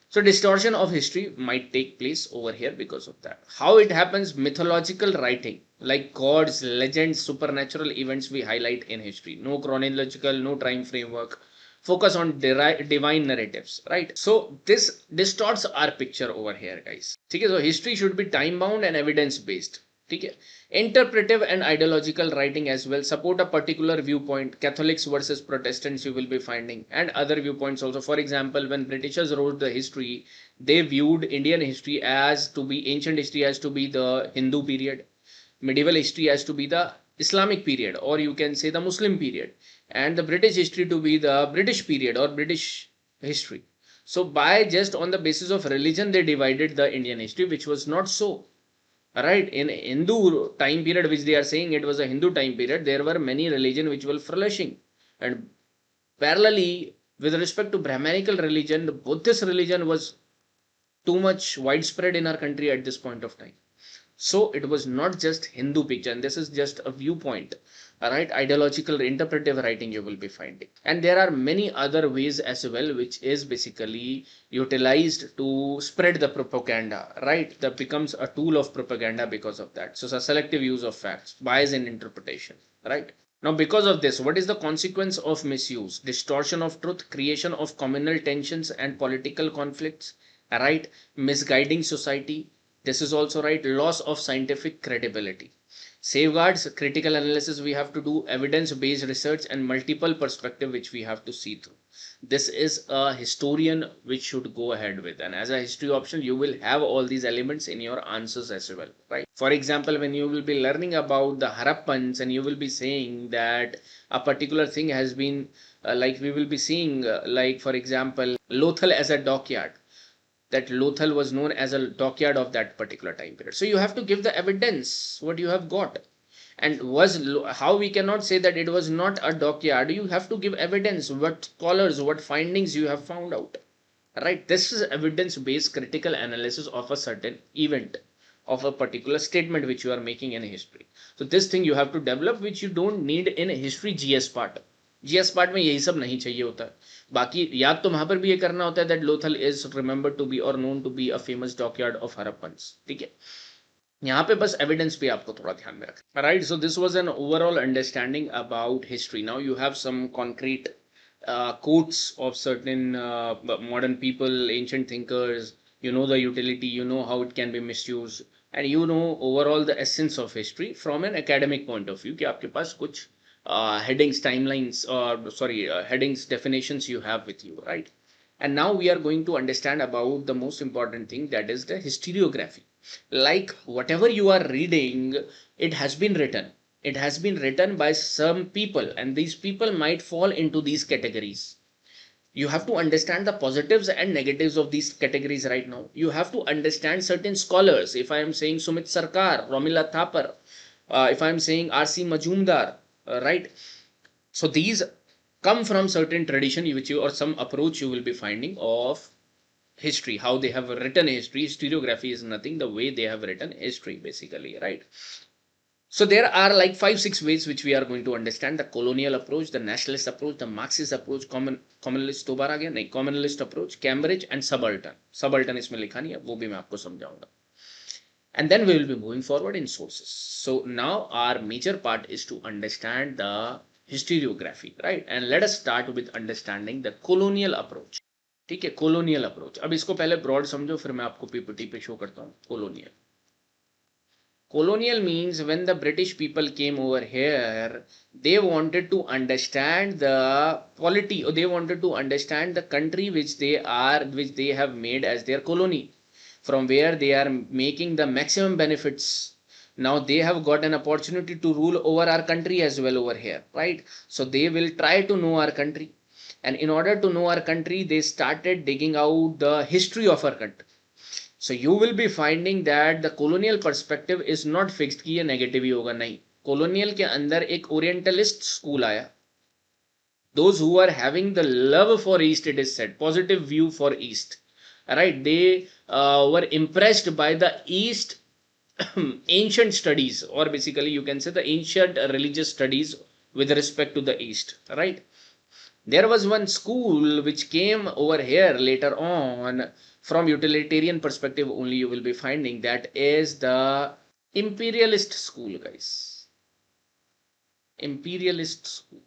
So distortion of history might take place over here because of that. How it happens? Mythological writing, like gods, legends, supernatural events we highlight in history. No chronological, no time framework. Focus on divine narratives, right? So this distorts our picture over here, guys. Okay, so history should be time bound and evidence based. Okay. Interpretive and ideological writing as well support a particular viewpoint. Catholics versus Protestants you will be finding, and other viewpoints also. For example, when Britishers wrote the history, they viewed Indian history as to be ancient history as to be the Hindu period, medieval history as to be the Islamic period, or you can say the Muslim period, and the British history to be the British period or British history. So by just on the basis of religion they divided the Indian history, which was not so. Right, in Hindu time period, which they are saying it was a Hindu time period, there were many religions which were flourishing, and parallelly with respect to Brahmanical religion, the Buddhist religion was too much widespread in our country at this point of time. So it was not just Hindu picture, and this is just a viewpoint. Alright, ideological interpretive writing you will be finding. And there are many other ways as well, which is basically utilized to spread the propaganda, right? That becomes a tool of propaganda because of that. So it's a selective use of facts, bias in interpretation, right? Now, because of this, what is the consequence of misuse? Distortion of truth, creation of communal tensions and political conflicts, right? Misguiding society. This is also right. Loss of scientific credibility. Safeguards, critical analysis we have to do, evidence-based research, and multiple perspective which we have to see through. This is a historian which should go ahead with, and as a history option you will have all these elements in your answers as well, right? For example, when you will be learning about the Harappans and you will be saying that a particular thing has been like we will be seeing like for example Lothal as a dockyard, that Lothal was known as a dockyard of that particular time period. So you have to give the evidence what you have got. And how we cannot say that it was not a dockyard? You have to give evidence, what scholars, what findings you have found out. Right? This is evidence-based critical analysis of a certain event, of a particular statement which you are making in history. So this thing you have to develop, which you don't need in history GS part. GS part में यही सब नहीं चाहिए होता है. बाकी याद तो वहां पर भी ये करना होता है that Lothal is remembered to be or known to be a famous dockyard of Harappans. ठीक है, यहाँ पे बस एविडेंस पे आपको थोड़ा ध्यान में रखना. Right, so this was an overall understanding about history. Now you have some concrete quotes of certain modern people, ancient thinkers. You know the utility, you know how it can be misused, and you know overall the essence of history from an academic point of view कि आपके पास कुछ headings, timelines, or sorry, headings, definitions you have with you, right? And now we are going to understand about the most important thing, that is the historiography. Like whatever you are reading, it has been written. it has been written by some people, and these people might fall into these categories. You have to understand the positives and negatives of these categories right now. You have to understand certain scholars. If I am saying Sumit Sarkar, Romila Thapar, if I am saying R.C. Majumdar, right? So these come from certain tradition which you, or some approach you will be finding of history, how they have written history. Historiography is nothing, the way they have written history basically, right? So there are like 5 6 ways which we are going to understand: the colonial approach, the nationalist approach, the Marxist approach, communalist दोबारा आ गया नहीं, communalist approach, Cambridge and subaltern इसमें लिखा नहीं है, वो भी मैं आपको समझाऊंगा. And then we will be moving forward in sources. So now our major part is to understand the historiography, right? And let us start with understanding the colonial approach. ठीक है, colonial approach. अब इसको पहले broad समझो, फिर मैं आपको PPT पे शो करता हूँ. colonial. Colonial means when the British people came over here, they wanted to understand the polity, or they wanted to understand the country which they have made as their colony, from where they are making the maximum benefits. Now they have got an opportunity to rule over our country as well over here, right? So they will try to know our country, and in order to know our country, they started digging out the history of our country. So you will be finding that the colonial perspective is not fixed कि ये negative ही होगा, नहीं. Colonial के अंदर एक orientalist school आया. Those who are having the love for East, it is said, positive view for East, right? They were impressed by the East ancient studies, or basically you can say the ancient religious studies with respect to the East, right? There was one school which came over here later on from utilitarian perspective only. You will be finding that is the imperialist school, guys. Imperialist school.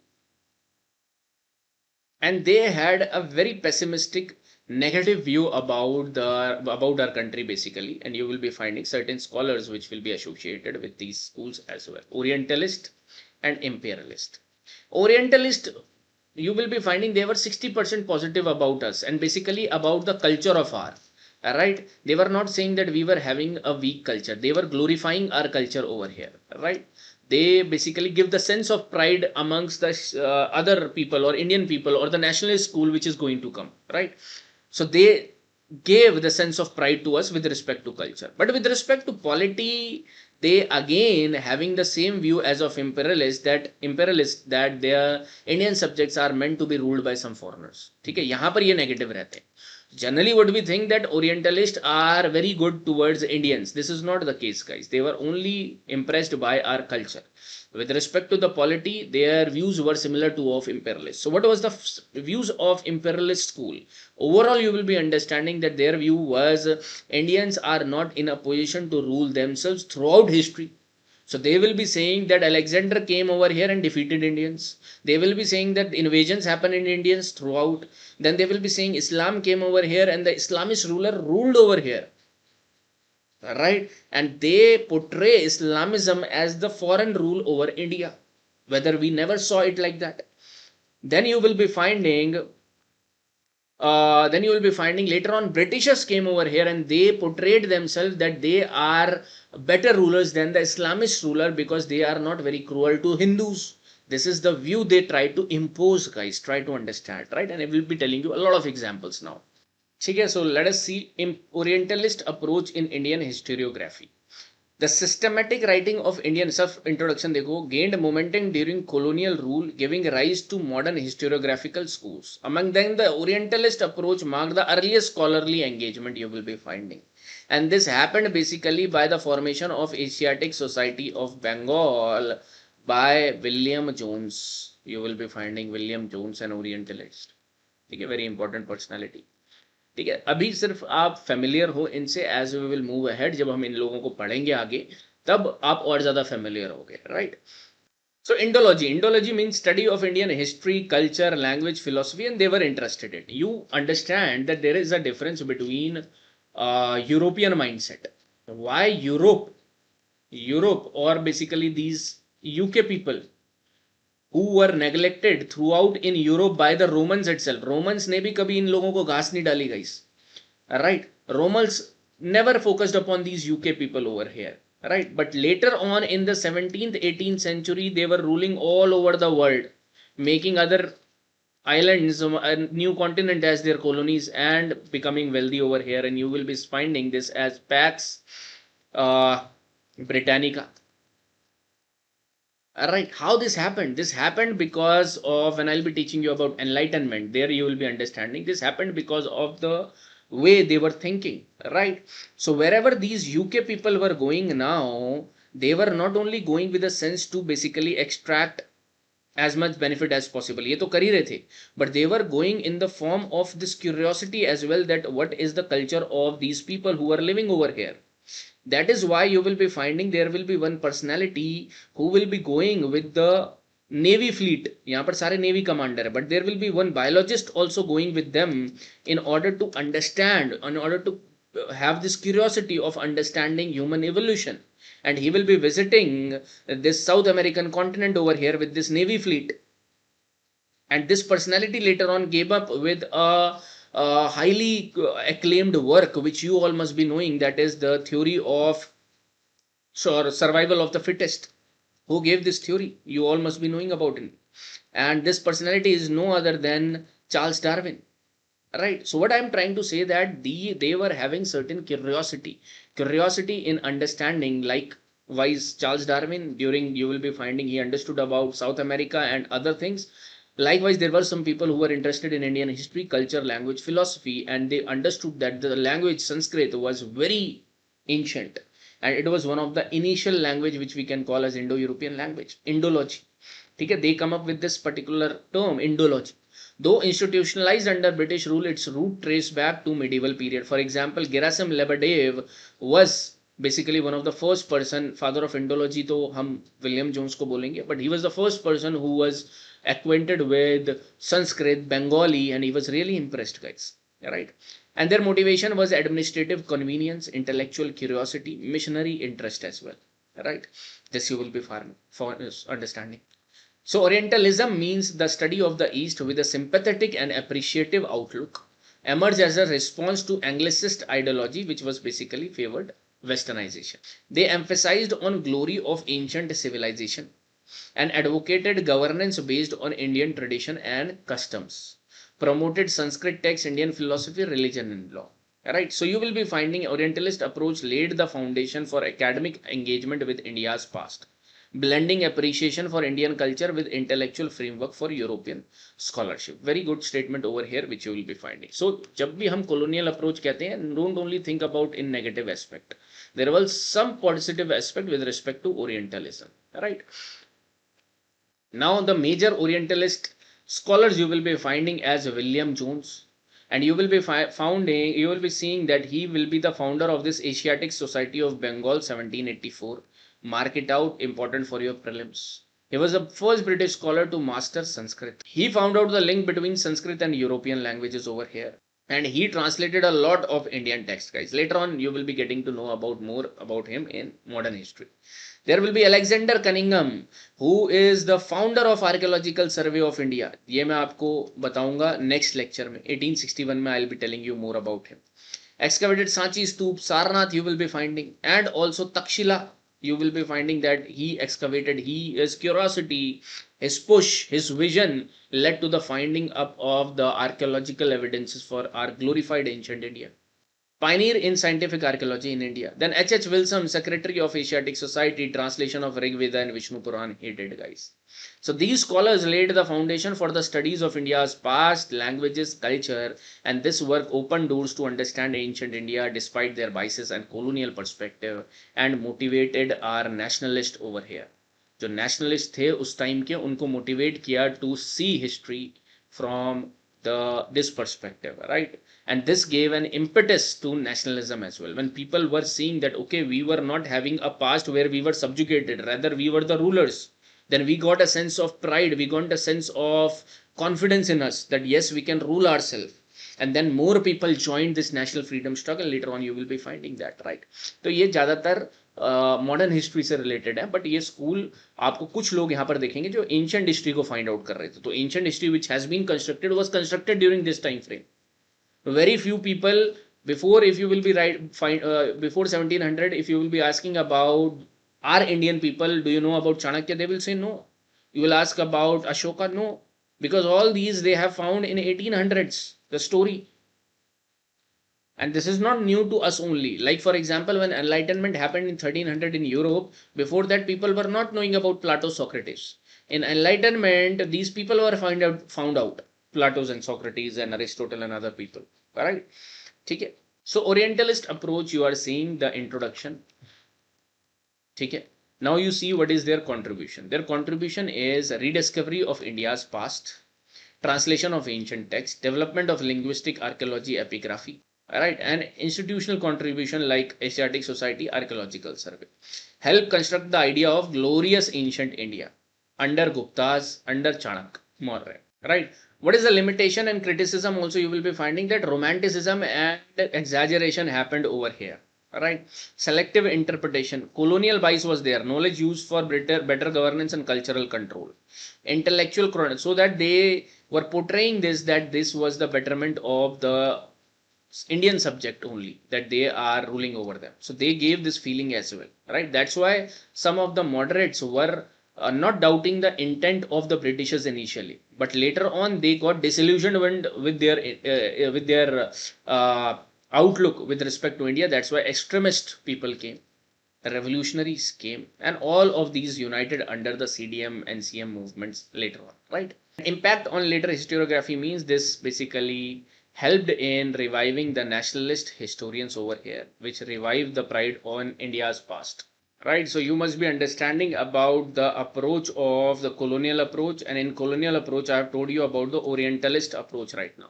And they had a very pessimistic, negative view about our country basically. And you will be finding certain scholars which will be associated with these schools as well. Orientalist and imperialist. Orientalist, you will be finding they were 60% positive about us and basically about the culture of our, right? They were not saying that we were having a weak culture. They were glorifying our culture over here, right? They basically give the sense of pride amongst the other people or Indian people or the nationalist school which is going to come, right? So they gave the sense of pride to us with respect to culture. But with respect to polity, they again having the same view as of imperialists, that their Indian subjects are meant to be ruled by some foreigners. ठीक है, यहाँ पर ये negative रहते हैं. Generally what we think that Orientalists are very good towards Indians. This is not the case, guys. They were only impressed by our culture. With respect to the polity, their views were similar to of imperialists. So what was the views of imperialist school? Overall, you will be understanding that their view was Indians are not in a position to rule themselves throughout history. So they will be saying that Alexander came over here and defeated Indians. They will be saying that invasions happen in Indians throughout. Then they will be saying Islam came over here and the Islamist ruler ruled over here. Right? And they portray Islamism as the foreign rule over India. Whether we never saw it like that. Then you will be finding later on Britishers came over here and they portrayed themselves that they are better rulers than the Islamist ruler because they are not very cruel to Hindus. This is the view they try to impose, guys. Try to understand, right? And I will be telling you a lot of examples now. Okay, so let us see Orientalist approach in Indian historiography. The systematic writing of Indian introduction देखो gained momentum during colonial rule, giving rise to modern historiographical schools. Among them, the Orientalist approach marked the earliest scholarly engagement you will be finding. And this happened basically by the formation of Asiatic Society of Bengal by William Jones. You will be finding William Jones, an Orientalist. ठीक है, very important personality. ठीक है, अभी सिर्फ आप familiar हो इनसे. As we will move ahead, जब हम इन लोगों को पढ़ेंगे आगे तब आप और ज्यादा फेमिलियर होगे, right? So indology means study of Indian history, culture, language, philosophy, and they were interested in. You understand that there is a difference between European mindset. Why Europe और basically these UK people who were neglected throughout in Europe by the Romans itself. Romans ने भी कभी इन लोगों को घास नहीं डाली, guys. Right? Romans never focused upon these UK people over here. right? But later on in the 17th 18th century, they were ruling all over the world, making other islands, a new continent as their colonies, and becoming wealthy over here. And you will be finding this as Pax Britannica. All right, how this happened? This happened because of, when I'll be teaching you about enlightenment, there you will be understanding this happened because of the way they were thinking, right? So wherever these UK people were going now, they were not only going with a sense to basically extract as much benefit as possible, ये तो कर ही रहे थे, but they were going in the form of this curiosity as well, that what is the culture of these people who are living over here. That is why you will be finding there will be one personality who will be going with the navy fleet. यहाँ पर सारे navy commander है, but there will be one biologist also going with them in order to understand, in order to have this curiosity of understanding human evolution. And he will be visiting this South American continent over here with this navy fleet. And this personality later on came up with a highly acclaimed work which you all must be knowing, that is the theory of survival of the fittest. Who gave this theory? You all must be knowing about it. And this personality is no other than Charles Darwin, right? So what I'm trying to say, that they were having certain curiosity in understanding. Likewise, Charles Darwin, during, you will be finding, he understood about South America and other things. Likewise, there were some people who were interested in Indian history, culture, language, philosophy, and they understood that the language Sanskrit was very ancient, and it was one of the initial language which we can call as Indo-European language, Indology. Okay, they come up with this particular term, Indology. Though institutionalized under British rule, its root trace back to medieval period. For example, Gerasim Lebedev was basically one of the first person, father of Indology तो हम William Jones को बोलेंगे, but he was the first person who was acquainted with Sanskrit, Bengali, and he was really impressed, guys, right? And their motivation was administrative convenience, intellectual curiosity, missionary interest as well, right? This you will be far for understanding. So Orientalism means the study of the East with a sympathetic and appreciative outlook, emerged as a response to Anglicist ideology, which was basically favored westernization. They emphasized on glory of ancient civilization and advocated governance based on Indian tradition and customs, promoted Sanskrit texts, Indian philosophy, religion and law. Right, so you will be finding Orientalist approach laid the foundation for academic engagement with India's past, blending appreciation for Indian culture with intellectual framework for European scholarship. Very good statement over here which you will be finding. So जब भी हम colonial approach कहते हैं, don't only think about in negative aspect. There was some positive aspect with respect to Orientalism, right? Now the major Orientalist scholars you will be finding as William Jones, and you will be you will be seeing that he will be the founder of this Asiatic Society of Bengal 1784. Mark it out, important for your prelims. He was the first British scholar to master Sanskrit. He found out the link between Sanskrit and European languages over here, and he translated a lot of Indian texts, guys. Later on you will be getting to know about more about him in modern history. There will be Alexander Cunningham, who is the founder of Archaeological Survey of India. ये मैं आपको बताऊंगा next lecture में. 1861 में I'll be telling you more about him. Excavated Sanchi Stoop, Sarnath you will be finding, and also Takshila you will be finding that he excavated. His curiosity, his push, his vision led to the finding up of the archaeological evidences for our glorified ancient India. Pioneer in scientific archaeology in India. Then H.H. Wilson, Secretary of Asiatic Society, translation of Rig Veda and Vishnu Puran, he did, guys. So these scholars laid the foundation for the studies of India's past, languages, culture, and this work opened doors to understand ancient India despite their biases and colonial perspective, and motivated our nationalists over here. जो nationalists थे उस time के, उनको motivate किया to see history from this perspective, right? And this gave an impetus to nationalism as well, when people were seeing that okay, we were not having a past where we were subjugated, rather we were the rulers. Then we got a sense of pride, we got a sense of confidence in us that yes, we can rule ourselves. And then more people joined this national freedom struggle. Later on you will be finding that, right? तो ये ज़्यादातर modern history से related है, but ये school आपको कुछ लोग यहाँ पर देखेंगे जो एंशिएंट हिस्ट्री को फाइंड आउट कर रहे थे. तो ancient history which has been constructed was constructed during this time frame. Very few people Before, if you will be before 1700, if you will be asking about our Indian people, do you know about Chanakya? They will say no. You will ask about Ashoka? No. Because all these they have found in 1800s, the story. And this is not new to us only. Like, for example, when Enlightenment happened in 1300 in Europe, before that, people were not knowing about Plato, Socrates. In Enlightenment, these people were found out Plato and Socrates and Aristotle and other people. All right. Okay. So, Orientalist approach, you are seeing the introduction. Okay. Now you see what is their contribution. Their contribution is rediscovery of India's past, translation of ancient texts, development of linguistic archaeology, epigraphy, all right, and institutional contribution like Asiatic Society Archaeological Survey. Help construct the idea of glorious ancient India under Guptas, under Chanak, Maurya, right? What is the limitation and criticism? Also, you will be finding that romanticism and exaggeration happened over here. All right, selective interpretation, colonial bias was there, knowledge used for better governance and cultural control, intellectual chronicle, so that they were portraying this, that this was the betterment of the Indian subject only, that they are ruling over them. So they gave this feeling as well, right? That's why some of the moderates were not doubting the intent of the Britishers initially, but later on they got disillusioned with their outlook with respect to India. That's why extremist people came, revolutionaries came, and all of these united under the CDM and CM movements later on, right? Impact on later historiography means this basically helped in reviving the nationalist historians over here, which revived the pride on India's past. Right, so you must be understanding about the approach of the colonial approach, and in colonial approach I have told you about the Orientalist approach right now.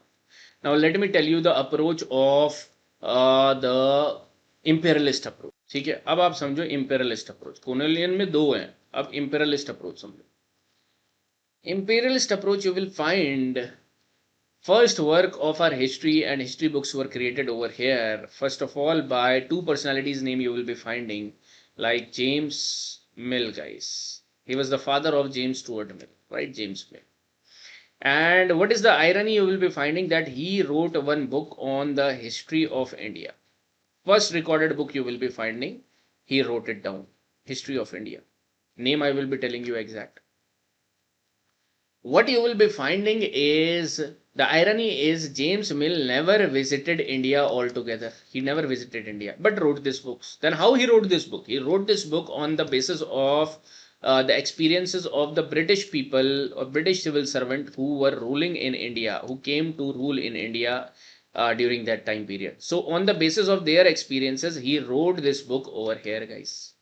Now let me tell you the approach of the imperialist approach. ठीक है, अब आप समझो imperialist approach. Colonial में दो हैं, अब imperialist approach समझो. Imperialist approach, you will find first work of our history and history books were created over here. First of all, by two personalities' name you will be finding, like James Mill, guys. He was the father of James Stuart Mill, right? James Mill. And what is the irony? You will be finding that he wrote one book on the history of India. First recorded book you will be finding, he wrote it down, History of India. Name I will be telling you exact. What you will be finding is, the irony is, James Mill never visited India altogether. He never visited India, but wrote this books. Then how he wrote this book? He wrote this book on the basis of the experiences of the British people or British civil servant who were ruling in India, who came to rule in India during that time period. So on the basis of their experiences, he wrote this book over here, guys.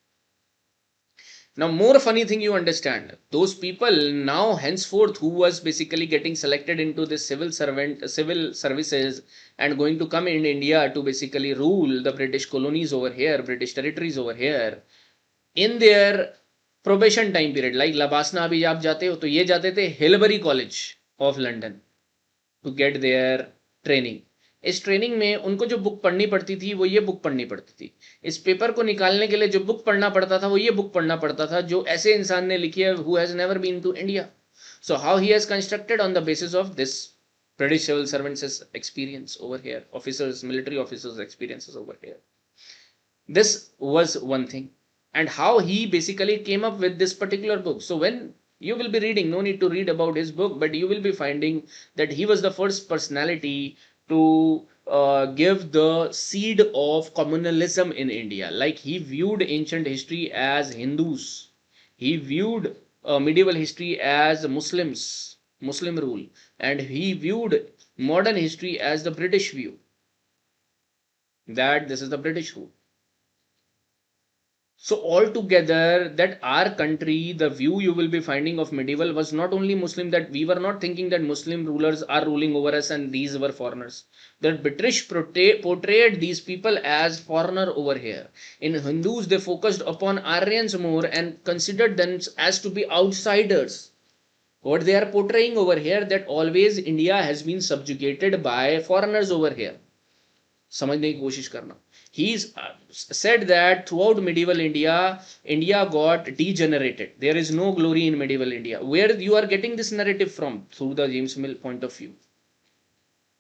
Now, more funny thing you understand, those people now henceforth who was basically getting selected into this civil services and going to come in India to basically rule the British colonies over here, British territories over here, in their probation time period, like Labasna abhi aap jate ho, to ye jate the Hilbury College of London to get their training. इस training में उनको जो book पढ़नी पड़ती थी वो ये book पढ़नी पड़ती थी. इस पेपर को निकालने के लिए जो बुक पढ़ना पड़ता था वो ये बुक पढ़ना पड़ता था जो ऐसे इंसान ने लिखी है who has never been to India. So how he has constructed on the basis of this British civil servants' experience over here, officers, military officers' experiences over here. This was one thing, and how he basically came up with this particular book. So when you will be reading, no need to read about his book, but you will be finding that he was the first personality to give the seed of communalism in India. Like, he viewed ancient history as Hindus. He viewed medieval history as Muslims, Muslim rule. And he viewed modern history as the British view, that this is the British rule. So altogether, that our country, the view you will be finding of medieval was not only Muslim, that we were not thinking that Muslim rulers are ruling over us and these were foreigners. The British portrayed these people as foreigner over here. In Hindus, they focused upon Aryans more and considered them as to be outsiders. What they are portraying over here, that always India has been subjugated by foreigners over here. समझने की कोशिश करना. He's said that throughout medieval India, India got degenerated. There is no glory in medieval India. Where you are getting this narrative from? Through the James Mill point of view.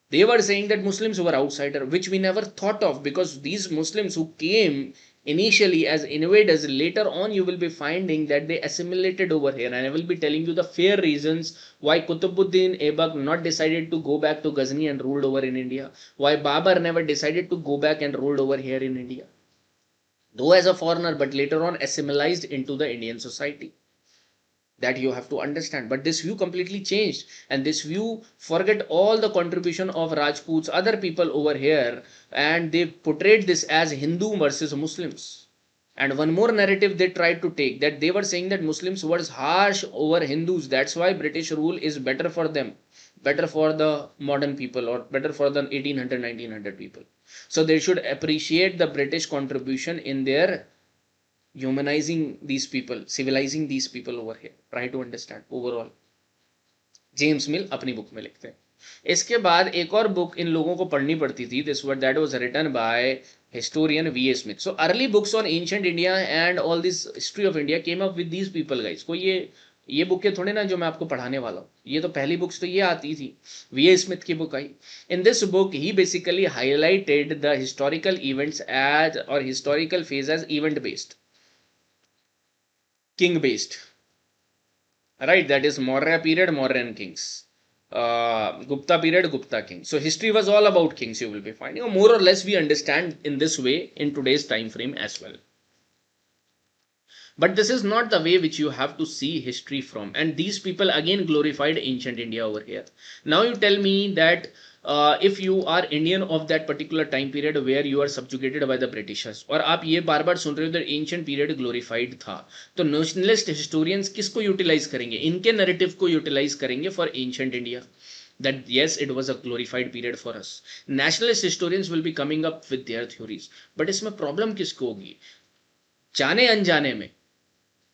They were saying that Muslims were outsider, which we never thought of, because these Muslims who came initially as invaders, later on you will be finding that they assimilated over here. And I will be telling you the fair reasons why Qutbuddin Aibak not decided to go back to Ghazni and ruled over in India, why Babar never decided to go back and ruled over here in India, though as a foreigner, but later on assimilated into the Indian society. That you have to understand. But this view completely changed, and this view forget all the contribution of Rajputs, other people over here, and they portrayed this as Hindu versus Muslims. And one more narrative they tried to take, that they were saying that Muslims were harsh over Hindus, that's why British rule is better for them, better for the modern people, or better for the 1800 1900 people. So they should appreciate the British contribution in their humanizing these people, civilizing these people over here. Try to understand overall. James मिल अपनी book में लिखते हैं. इसके बाद एक और book in लोगों को पढ़नी पड़ती थी. This word that was written by historian V.A. Smith. So early books on ancient India and all this history of India came up with these people guys. कोई ये बुक के थोड़े ना जो मैं आपको पढ़ाने वाला हूँ. ये तो पहली बुक्स तो ये आती थी. V.A. Smith की book I. In this book he basically highlighted the historical events as, or historical phase as, event based, king based, right? That is Maurya period, Mauryan kings, Gupta period, Gupta kings. So history was all about kings, you will be finding, or more or less we understand in this way in today's time frame as well. But this is not the way which you have to see history from. And these people again glorified ancient India over here. Now you tell me that if you are Indian of that particular time period where you are subjugated by the Britishers, और आप ये बार बार सुन रहे हो that ancient period glorified था, तो nationalist historians किसको utilize करेंगे? इनके narrative को utilize करेंगे for ancient India, that yes, it was a glorified period for us. Nationalist historians will be coming up with their theories. But इसमें problem किसको होगी? जाने अनजाने में,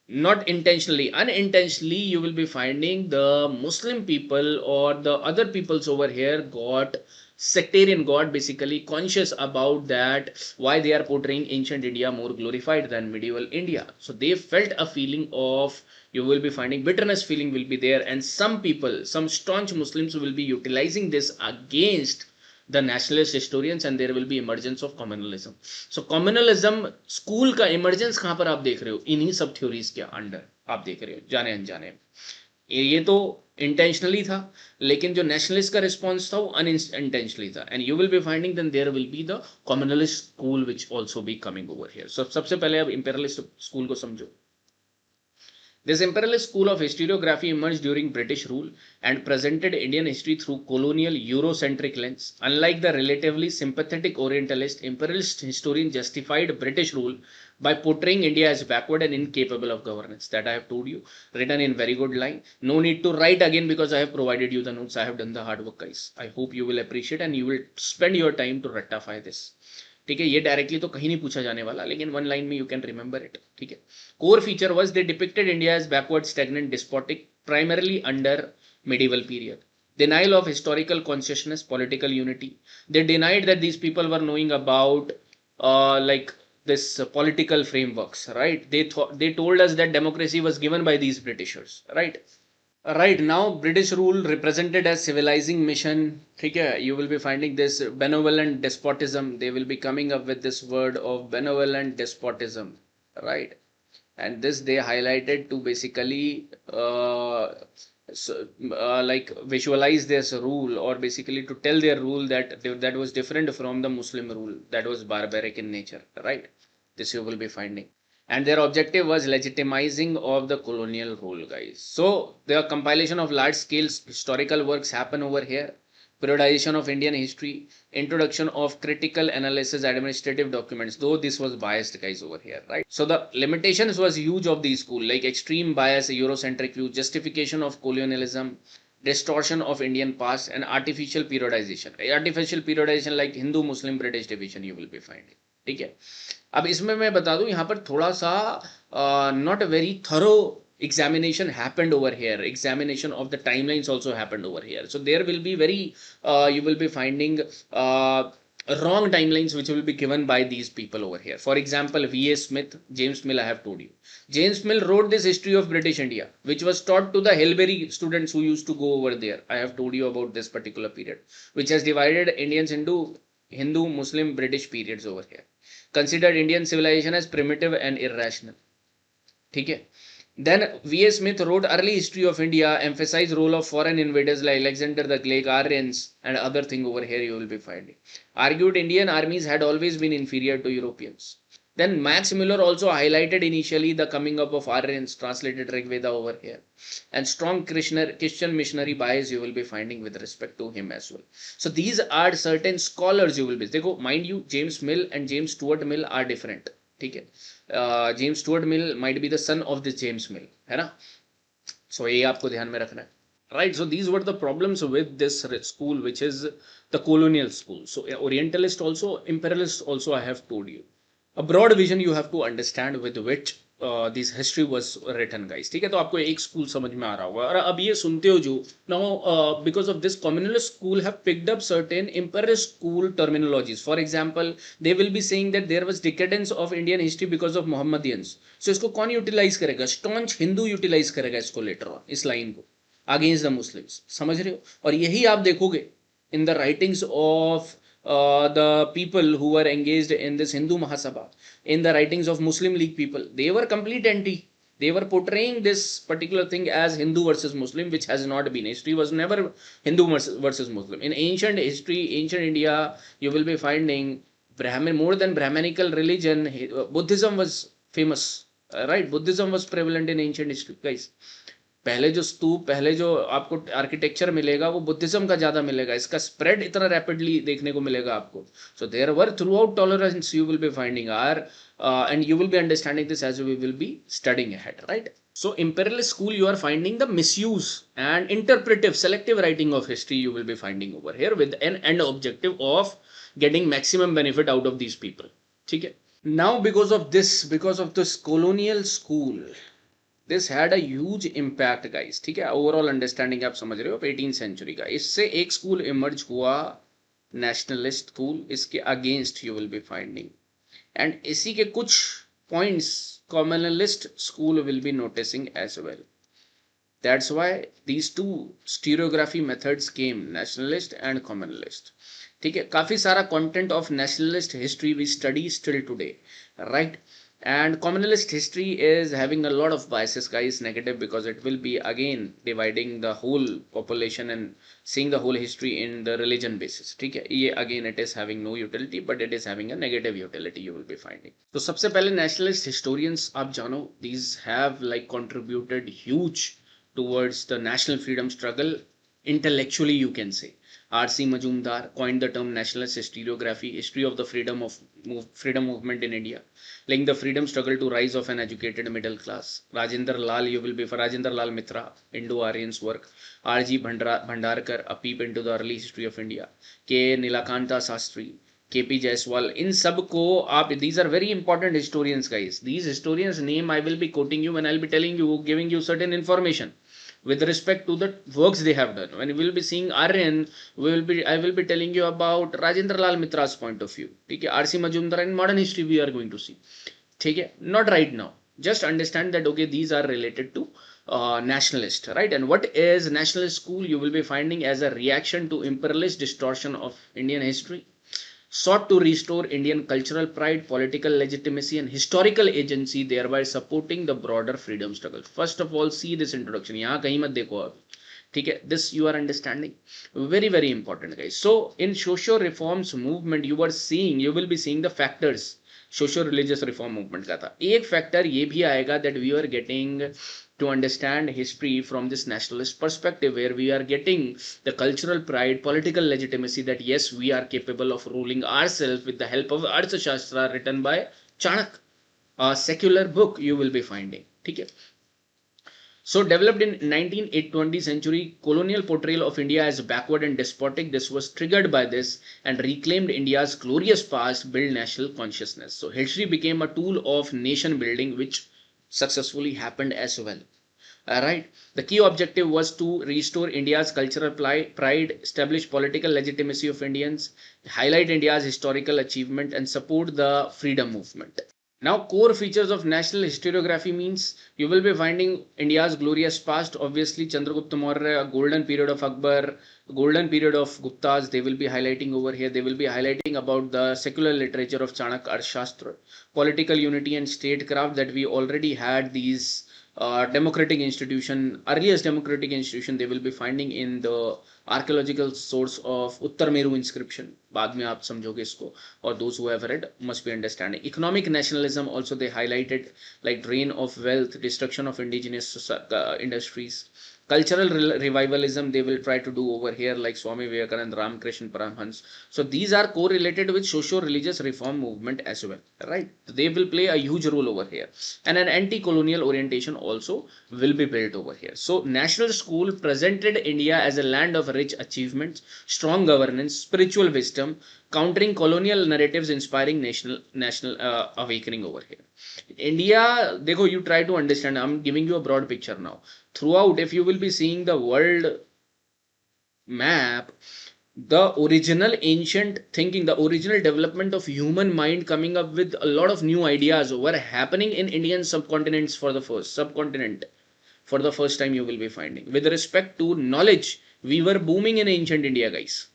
not intentionally, unintentionally, you will be finding the Muslim people or the other peoples over here got sectarian, got basically conscious about that, why they are portraying ancient India more glorified than medieval India. So they felt a feeling of, you will be finding bitterness feeling will be there, and some people, some staunch Muslims will be utilizing this against the nationalist historians, and there will be emergence of communalism. So communalism school का emergence कहाँ पर आप देख रहे हो? इन्हीं सब theories के अंडर आप देख रहे हो, जाने अनजाने. ये तो intentionally था, लेकिन जो nationalist का response था वो unintentionally था. And you will be finding then there will be the communalist school which also be coming over here. So सबसे पहले अब imperialist school को समझो. This imperialist school of historiography emerged during British rule and presented Indian history through colonial Eurocentric lens. Unlike the relatively sympathetic Orientalist, imperialist historian justified British rule by portraying India as backward and incapable of governance. That I have told you, written in very good line. No need to write again because I have provided you the notes. I have done the hard work, guys. I hope you will appreciate and you will spend your time to rectify this. ठीक है, ये directly तो कहीं नहीं पूछा जाने वाला, लेकिन वन लाइन में यू कैन रिमेंबर इट. ठीक है. Core feature was they depicted India as backward, stagnant, despotic, primarily under medieval period. Denial of historical consciousness, political unity. They denied that these people were knowing about like this political frameworks, right? They told us that democracy was given by these Britishers, right? Right now, British rule represented as civilizing mission. Okay, you will be finding this benevolent despotism. They will be coming up with this word of benevolent despotism, right? And this they highlighted to basically like visualize this rule, or basically to tell their rule that that was different from the Muslim rule that was barbaric in nature, right? This you will be finding. And their objective was legitimizing of the colonial rule, guys. So the compilation of large scale historical works happen over here. Periodization of Indian history, introduction of critical analysis, administrative documents, though this was biased, guys, over here, right? So the limitations was huge of the school, like extreme bias, Eurocentric view, justification of colonialism, distortion of Indian past, and artificial periodization. Artificial periodization like Hindu, Muslim, British division you will be finding. ठीक है. अब इसमें मैं बता दूं, यहाँ पर थोड़ा सा not a very thorough examination happened over here. Examination of the timelines also happened over here. So there will be very you will be finding wrong timelines which will be given by these people over here. For example, V.A. Smith, James Mill, I have told you. James Mill wrote this history of British India, which was taught to the Hillberry students who used to go over there. I have told you about this particular period, which has divided Indians into Hindu, Muslim, British periods over here. Considered Indian civilization as primitive and irrational. Okay. Then V.A. Smith wrote early history of India, emphasized role of foreign invaders like Alexander the Great, Aryans, and other thing over here you will be finding. Argued Indian armies had always been inferior to Europeans. Then Max Muller also highlighted initially the coming up of Aryans, translated Rig Veda over here, and strong Christian missionary bias you will be finding with respect to him as well. So these are certain scholars you will be. देखो, mind you, James Mill and James Stuart Mill are different. ठीक है. James Stuart Mill might be the son of this James मिल, है ना. सो ये आपको ध्यान में रखना है, right. So these were the problems with this school which is the colonial school. So orientalist also, imperialist also, I have told you a broad vision you have to understand with which this history was written, guys. ठीक है, तो आपको एक school समझ में आ रहा होगा. और अब ये सुनते हो जो now because of this communalist school have picked up certain imperialist school terminologies. For example, they will be saying that there was decadence of Indian history because of Mohammedans. So इसको कौन यूटिलाइज करेगा? Staunch Hindu utilise करेगा इसको later on, इस line को, against the Muslims. समझ रहे हो? और यही आप देखोगे in the writings of the people who were engaged in this Hindu Mahasabha, in the writings of Muslim League people. They were complete anti. They were portraying this particular thing as Hindu versus Muslim, which has not been. History was never Hindu versus Muslim. In ancient history, ancient India, you will be finding Brahmin, more than Brahmanical religion, Buddhism was famous, right? Buddhism was prevalent in ancient history, guys. पहले जो स्तूप, पहले जो आपको architecture मिलेगा वो Buddhism का ज्यादा मिलेगा. इसका स्प्रेड इतना रैपिडली देखने को मिलेगा आपको. So there were throughout tolerance you will be finding are and you will be understanding this as we will be studying ahead, right. So imperialist school, you are finding the misuse and interpretive selective writing of history you will be finding over here with an end objective of getting maximum benefit out of these people. ठीक है. Now because of this colonial school, this had a huge impact, guys. ठीक है, overall understanding आप समझ रहे हो 18th century का. इससे एक स्कूल इमर्ज हुआ, नेशनलिस्ट स्कूल. इसके against you will be finding, and इसी के कुछ points communalist school will be noticing as well. That's why these two stereography methods came, nationalist and communalist. ठीक है, काफी सारा content of nationalist history we study still today, right. And communalist history is having a lot of biases, guys, negative, because it will be again dividing the whole population and seeing the whole history in the religion basis. ठीक है, ये again it is having no utility, but it is having a negative utility you will be finding. तो सबसे पहले nationalist historians आप जानो, these have like contributed huge towards the national freedom struggle intellectually, you can say. R.C. Majumdar coined the term nationalist historiography, history of the freedom movement in India, linking the freedom struggle to rise of an educated middle class. Rajendra Lal, you will be for Rajendra Lal Mitra, Indo-Aryans work. R.G. Bhandarkar, a peep into the early history of India. K. Nilakanta Sastry, K.P. Jaiswal. In sab ko aap, these are very important historians, guys. These historians' name I will be quoting you when I'll be telling you, giving you certain information with respect to the works they have done. When we will be seeing Aryan, I will be telling you about Rajendra Lal Mitra's point of view. ठीक है, R.C. Majumdar in modern history we are going to see. ठीक है, not right now. Just understand that okay, these are related to nationalist, right? And what is nationalist school? You will be finding as a reaction to imperialist distortion of Indian history, sought to restore Indian cultural pride, political legitimacy, and historical agency, thereby supporting the broader freedom struggle. First of all, see this introduction. यहाँ कहीं मत देखो अब, ठीक है. This you are understanding, very very important, guys. So in socio reforms movement, you will be seeing the factors. Socio religious reform movement का था. एक फैक्टर ये भी आएगा that we are getting to understand history from this nationalist perspective, where we are getting the cultural pride, political legitimacy, that yes, we are capable of ruling ourselves with the help of Arthashastra written by Chanak, a secular book you will be finding. ठीक है. So developed in 19th-20th century, colonial portrayal of India as backward and despotic, this was triggered by this and reclaimed India's glorious past, build national consciousness. So history became a tool of nation building, which successfully happened as well. Right. The key objective was to restore India's cultural pride, establish political legitimacy of Indians, highlight India's historical achievement, and support the freedom movement. Now, core features of national historiography means you will be finding India's glorious past, obviously Chandragupta Maurya, golden period of Akbar, golden period of Guptas, they will be highlighting over here. They will be highlighting about the secular literature of Chanakya Arthashastra, political unity and statecraft, that we already had these democratic institution, earliest democratic institution they will be finding in the archaeological source of Uttar Meru inscription. बाद में आप समझोगे इसको, or those who have read must be understanding. Economic nationalism also they highlighted, like drain of wealth, destruction of indigenous industries. Cultural revivalism they will try to do over here, like Swami Vivekananda, Ramakrishna Paramhans. So these are correlated with socio-religious reform movement as well, right? They will play a huge role over here, and an anti-colonial orientation also will be built over here. So national school presented India as a land of rich achievements, strong governance, spiritual wisdom, countering colonial narratives, inspiring national awakening over here. India, देखो, you try to understand. I'm giving you a broad picture now. Throughout, if you will be seeing the world map, the original ancient thinking, the original development of human mind coming up with a lot of new ideas were happening in Indian subcontinent for the first time you will be finding. With respect to knowledge, we were booming in ancient India, guys.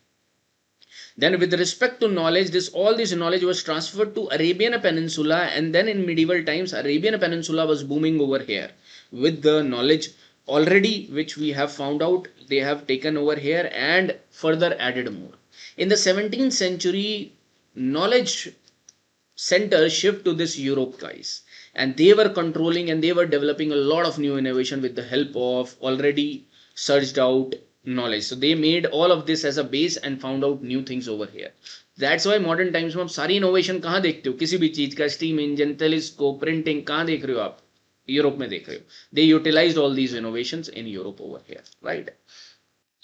Then with respect to knowledge, all this knowledge was transferred to Arabian Peninsula, and then in medieval times, Arabian Peninsula was booming over here with the knowledge already which we have found out they have taken over here and further added more. In the 17th century, knowledge center shift to this Europe, guys, and they were controlling and they were developing a lot of new innovation with the help of already searched out knowledge. So they made all of this as a base and found out new things over here. That's why modern times में आप सारी innovation कहाँ देखते हो, किसी भी चीज का, steam engine, telescope, printing, कहाँ देख रहे हो आप? यूरोप में देख रहे हो. They utilized all these innovations in Europe over here, right?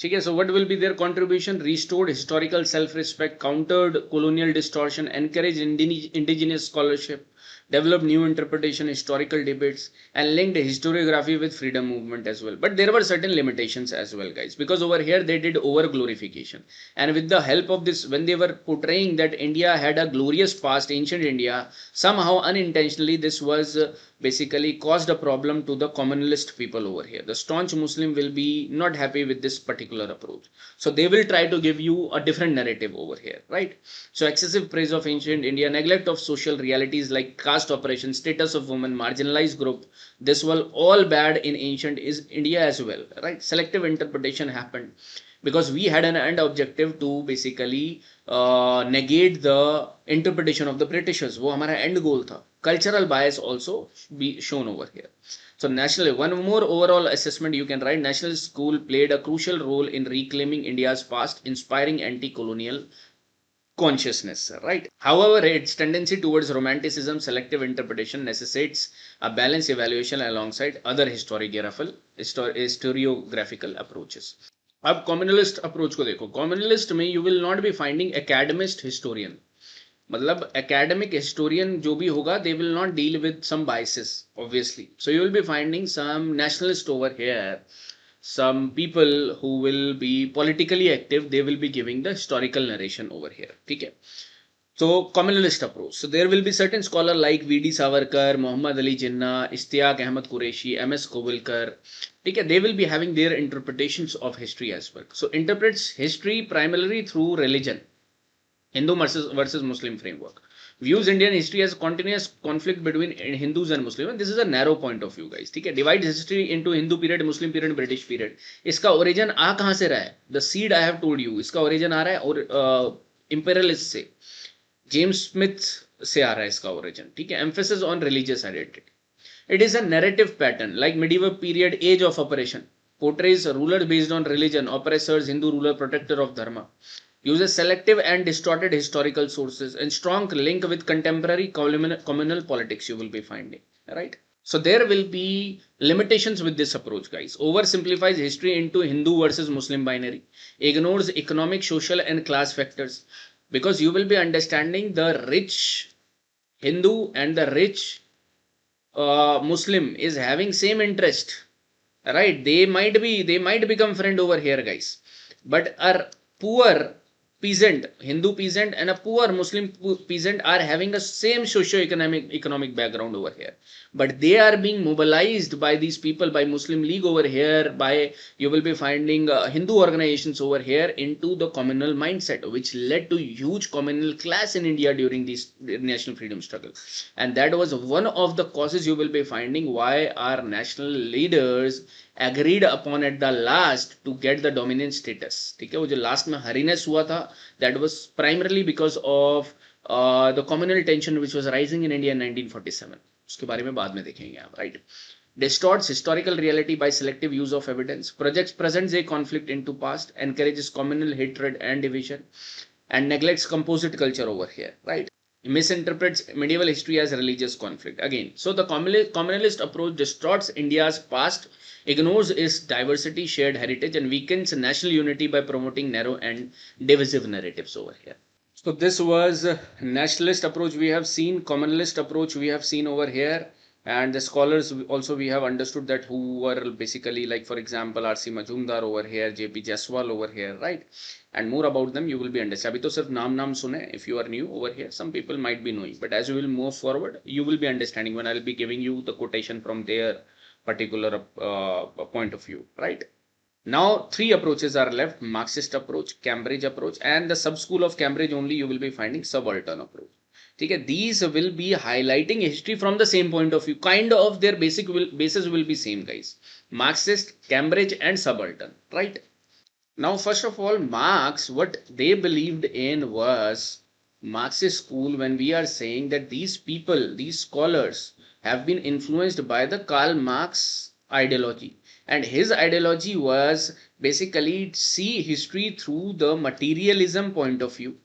ठीक है. So what will be their contribution? Restored historical self-respect, countered colonial distortion, encouraged indigenous scholarship, developed new interpretation, historical debates, and linked historiography with freedom movement as well. But there were certain limitations as well, guys, because over here they did over glorification, and with the help of this, when they were portraying that India had a glorious past, ancient India, somehow unintentionally this was basically caused a problem to the communalist people over here. The staunch Muslim will be not happy with this particular approach, so they will try to give you a different narrative over here, right? So excessive praise of ancient India, neglect of social realities like caste oppression, status of women, marginalized group, this was all bad in ancient is India as well, right? Selective interpretation happened because we had an end objective to basically negate the interpretation of the Britishers. वो हमारा end goal था. Cultural bias also be shown over here. So national, one more overall assessment you can write, national school played a crucial role in reclaiming India's past, inspiring anti-colonial consciousness, right? However, its tendency towards romanticism, selective interpretation necessitates a balanced evaluation alongside other historiographical approaches. अब communalist approach को देखो. Communalist में you will not be finding academist historian. मतलब academic historian जो भी होगा, they will not deal with some biases, obviously. So you will be finding some nationalist over here, some people who will be politically active, they will be giving the historical narration over here. Okay. So communalist approach. So there will be certain scholar like V.D. Savarkar, Muhammad Ali Jinnah, Ishtiaq Ahmad Qureshi, M.S. Kovilkar. Okay, they will be having their interpretations of history as well. So interprets history primarily through religion, Hindu versus Muslim framework. Views Indian history as continuous conflict between Hindus and Muslims. And this is a narrow point of view, guys. ठीक है, divides history into Hindu period, Muslim period, British period. इसका origin आ कहाँ से रहा है? The seed I have told you. इसका origin आ रहा है और imperialist से, James Smith से आ रहा है इसका origin. ठीक है, emphasis on religious identity. It is a narrative pattern like medieval period age of oppression. Portrays rulers based on religion, oppressors, Hindu ruler, protector of dharma. Uses selective and distorted historical sources and strong link with contemporary communal politics you will be finding, right? So there will be limitations with this approach, guys. Oversimplifies history into Hindu versus Muslim binary. Ignores economic, social and class factors, because you will be understanding the rich Hindu and the rich Muslim is having same interest right? They might become friend over here, guys, but a poor peasant, Hindu peasant, and a poor Muslim peasant are having a same socio-economic background over here, but they are being mobilized by these people, by Muslim League over here, by, you will be finding Hindu organizations over here, into the communal mindset, which led to huge communal class in India during this national freedom struggle. And that was one of the causes, you will be finding, why our national leaders agreed upon at the last to get the dominant status. ठीक है, वो जो last में हरीनेस हुआ था, that was primarily because of the communal tension which was rising in India in 1947. उसके बारे में बाद में देखेंगे आप, right? Distorts historical reality by selective use of evidence, projects present day conflict into past, encourages communal hatred and division, and neglects composite culture over here, right? Misinterprets medieval history as religious conflict again. So the communalist approach distorts India's past, ignores its diversity, shared heritage, and weakens national unity by promoting narrow and divisive narratives over here. So this was nationalist approach we have seen, communalist approach we have seen over here, and the scholars also we have understood that who were basically, like for example R.C. Majumdar over here, J.P. Jaiswal over here, right? And more about them you will be understanding. अभी तो सिर्फ नाम सुने, if you are new over here, some people might be knowing, but as you will move forward you will be understanding when I will be giving you the quotation from their particular point of view, right? Now three approaches are left: Marxist approach, Cambridge approach, and the sub school of Cambridge only you will be finding subaltern approach. Okay, these will be highlighting history from the same point of view, kind of their basis will be same, guys. Marxist, Cambridge, and subaltern, right? Now first of all, Marx, what they believed in was Marxist school. When we are saying that these people, these scholars have been influenced by the Karl Marx ideology, and his ideology was basically see history through the materialism point of view,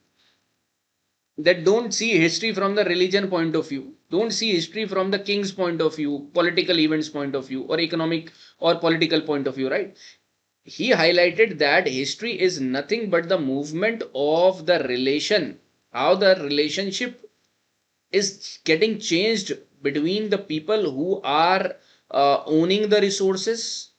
that don't see history from the religion point of view, don't see history from the king's point of view, political events point of view, or economic or political point of view, right? He highlighted that history is nothing but the movement of the relation, how the relationship is getting changed between the people who are owning the resources,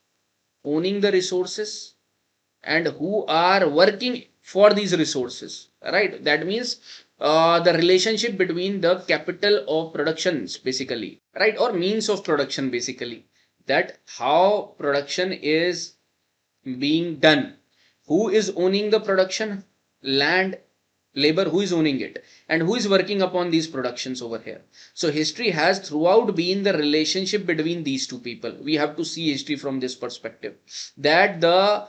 and who are working for these resources, right? That means the relationship between the capital of productions basically, right, or means of production basically, that how production is being done, who is owning the production, land, labor, who is owning it, and who is working upon these productions over here. So history has throughout been the relationship between these two people. We have to see history from this perspective, that the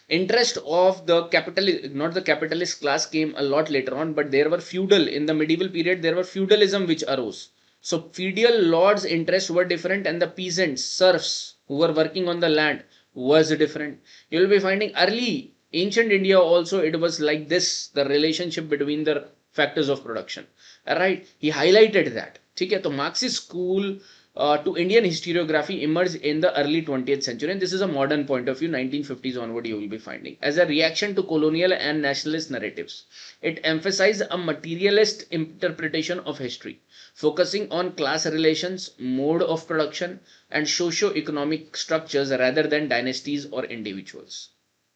interest of the capitalist, not the capitalist class, came a lot later on, but there were feudal, in the medieval period there were feudalism which arose. So feudal lords' interests were different, and the peasants, serfs who were working on the land was different. You will be finding early ancient India also it was like this, the relationship between the factors of production, right? He highlighted that. ठीक है, तो Marxist school to Indian historiography emerged in the early 20th century, and this is a modern point of view, 1950s onward you will be finding, as a reaction to colonial and nationalist narratives. It emphasized a materialist interpretation of history, focusing on class relations, mode of production, and socio-economic structures rather than dynasties or individuals.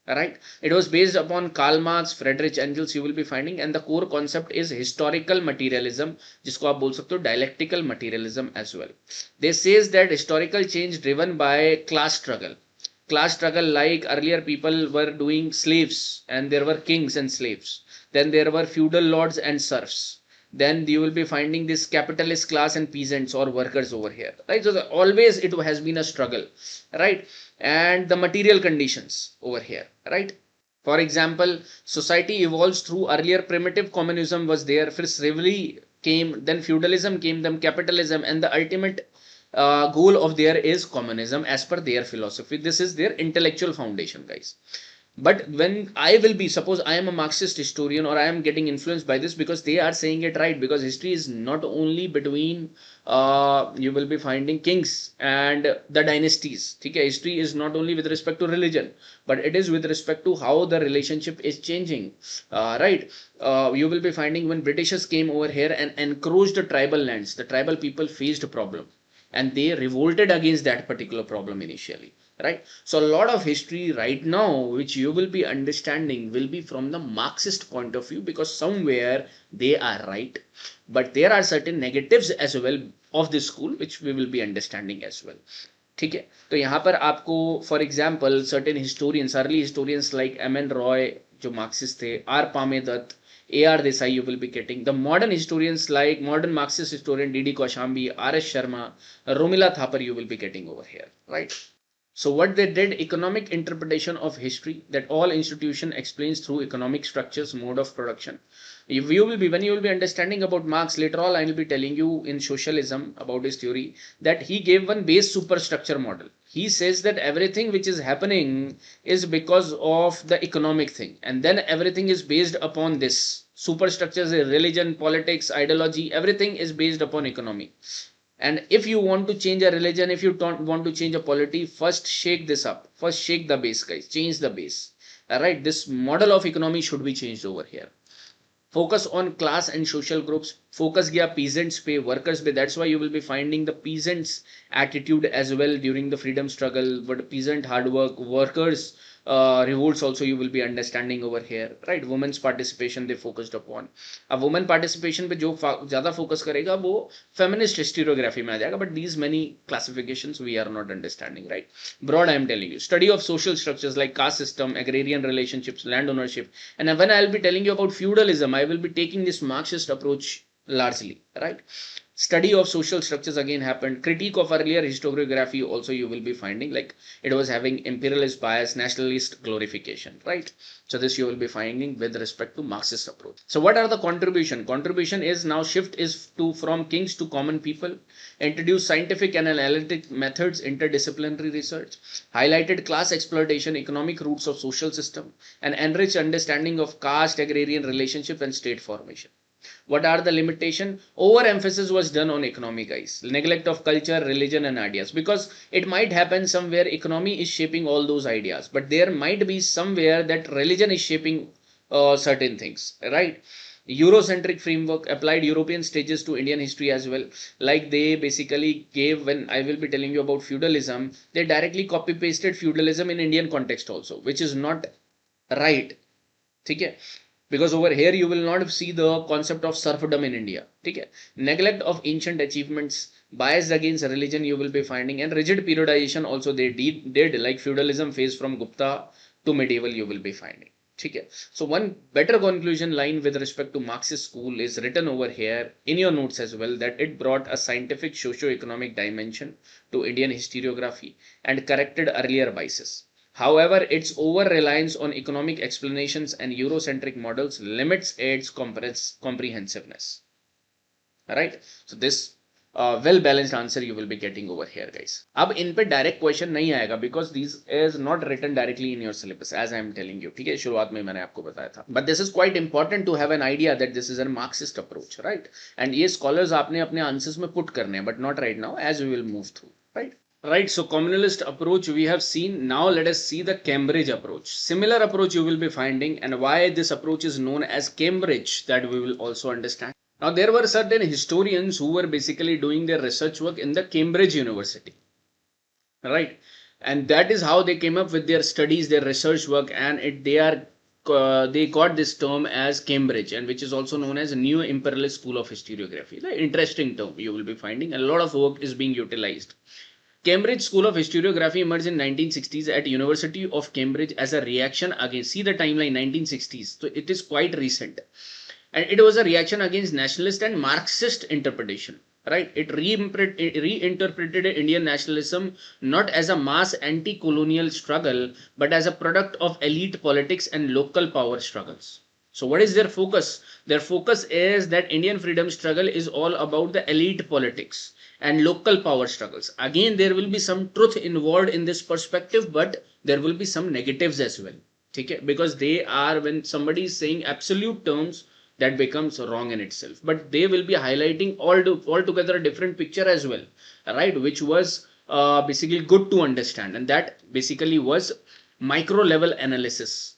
Right? It was based upon Karl Marx, Friedrich Engels you will be finding, and the core concept is historical materialism, जिसको आप बोल सकते हो dialectical materialism as well. They says that historical change driven by class struggle, like earlier people were doing slaves and there were kings and slaves, then there were feudal lords and serfs, then you will be finding this capitalist class and peasants or workers over here, right? So always it has been a struggle, right? And the material conditions over here, right? For example, society evolves through earlier primitive communism was there, first slavery came, then feudalism came, then capitalism, and the ultimate goal of there is communism as per their philosophy. This is their intellectual foundation, guys. But when I will be, suppose I am a Marxist historian or I am getting influenced by this, because they are saying it right, because history is not only between you will be finding kings and the dynasties. Okay? History is not only with respect to religion, but it is with respect to how the relationship is changing, right? You will be finding when Britishers came over here and encroached the tribal lands, the tribal people faced a problem. and they revolted against that particular problem initially, right? So a lot of history right now which you will be understanding will be from the Marxist point of view, because somewhere they are right, but there are certain negatives as well of this school which we will be understanding as well. ठीक है, तो यहाँ पर आपको for example certain historians, early historians like M N Roy जो Marxist थे, R Palme Dutt, A R Desai, you will be getting the modern historians like modern Marxist historian D D Kaushambi, R S Sharma, Romila Thapar, you will be getting over here, right? So what they did, economic interpretation of history, that all institution explains through economic structures, mode of production. If you will be, when you will be understanding about Marx later on, I will be telling you in socialism about his theory that he gave one base superstructure model. He says that everything which is happening is because of the economic thing, and then everything is based upon this superstructures, religion, politics, ideology, everything is based upon economy. And if you want to change a religion, if you don't want to change a polity, first shake this up. First shake the base, guys. Change the base. Alright, this model of economy should be changed over here. Focus on class and social groups. Focus gaya peasants pe, workers pe. That's why you will be finding the peasants attitude as well during the freedom struggle. But peasant hard work, workers revolts also you will be understanding over here, right? Women's participation they focused upon. अब women participation पे जो ज़्यादा focus करेगा वो feminist historiography में आ जाएगा, but these many classifications we are not understanding, right? Broad I am telling you, study of social structures like caste system, agrarian relationships, land ownership, and when I will be telling you about feudalism, I will be taking this Marxist approach largely, right? Study of social structures again happened. Critique of earlier historiography also you will be finding, like it was having imperialist bias, nationalist glorification, right? So this you will be finding with respect to Marxist approach. So what are the contribution? Contribution is now shift is to from kings to common people, introduce scientific and analytic methods, interdisciplinary research, highlighted class exploitation, economic roots of social system, and enriched understanding of caste, agrarian relationship, and state formation. What are the limitation? Overemphasis was done on economy, guys. Neglect of culture, religion, and ideas. Because it might happen somewhere economy is shaping all those ideas, but there might be somewhere that religion is shaping certain things, right? Eurocentric framework applied European stages to Indian history as well. Like they basically gave, when I will be telling you about feudalism, they directly copy pasted feudalism in Indian context also, which is not right. Okay? Because over here you will not see the concept of serfdom in India. Okay? Neglect of ancient achievements, bias against religion you will be finding, and rigid periodization also they did like feudalism phase from Gupta to medieval you will be finding. Okay? So one better conclusion line with respect to Marxist school is written over here in your notes as well, that it brought a scientific socio-economic dimension to Indian historiography and corrected earlier biases. However, its over-reliance on economic explanations and Eurocentric models limits its comprehensiveness. Alright, so this well-balanced answer you will be getting over here, guys. अब इन पे direct question नहीं आएगा because this is not written directly in your syllabus, as I am telling you. ठीक है, शुरुआत में मैंने आपको बताया था. But this is quite important to have an idea that this is a Marxist approach, right? And ये scholars आपने अपने answers में put करने हैं, but not right now, as we will move through, right? Right, so communalist approach we have seen. Now let us see the Cambridge approach. Similar approach you will be finding, and why this approach is known as Cambridge, that we will also understand. Now there were certain historians who were basically doing their research work in the Cambridge University, right? And that is how they came up with their studies, their research work, and they got this term as Cambridge, and which is also known as New Imperialist School of Historiography. The interesting term you will be finding, and a lot of work is being utilized. Cambridge School of Historiography emerged in 1960s at University of Cambridge as a reaction against, see the timeline, 1960s, so it is quite recent, and it was a reaction against nationalist and Marxist interpretation, right? It reinterpreted Indian nationalism not as a mass anti-colonial struggle, but as a product of elite politics and local power struggles. So what is their focus? Their focus is that Indian freedom struggle is all about the elite politics and local power struggles. Again, there will be some truth involved in this perspective, but there will be some negatives as well. Okay? Because they are, when somebody is saying absolute terms, that becomes wrong in itself. But they will be highlighting altogether a different picture as well, right? Which was basically good to understand. And that basically was micro level analysis.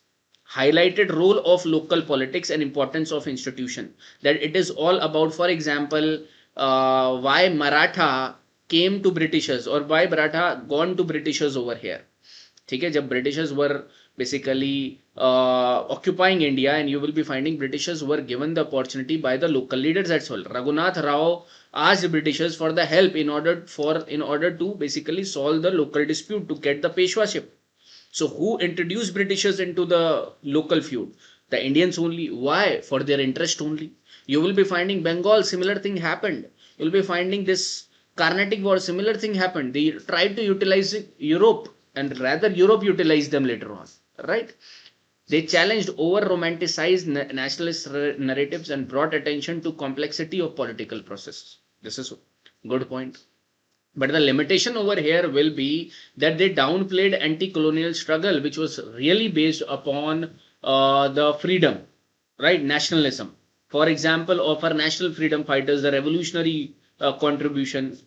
Highlighted role of local politics and importance of institution. That it is all about, for example, why Maratha came to Britishers or why Maratha gone to Britishers over here. ठीक है, जब Britishers were basically occupying India, and you will be finding Britishers were given the opportunity by the local leaders as well. Raghunath Rao asked Britishers for the help in order to basically solve the local dispute to get the Peshwaship. So who introduced Britishers into the local feud? The Indians only. Why? For their interest only. You will be finding Bengal, similar thing happened. You will be finding this Carnatic War, similar thing happened. They tried to utilize Europe, and rather Europe utilized them later on, right? They challenged over romanticized nationalist narratives and brought attention to complexity of political processes. This is a good point. But the limitation over here will be that they downplayed anti-colonial struggle, which was really based upon the freedom, right? Nationalism. For example, of our national freedom fighters, the revolutionary contribution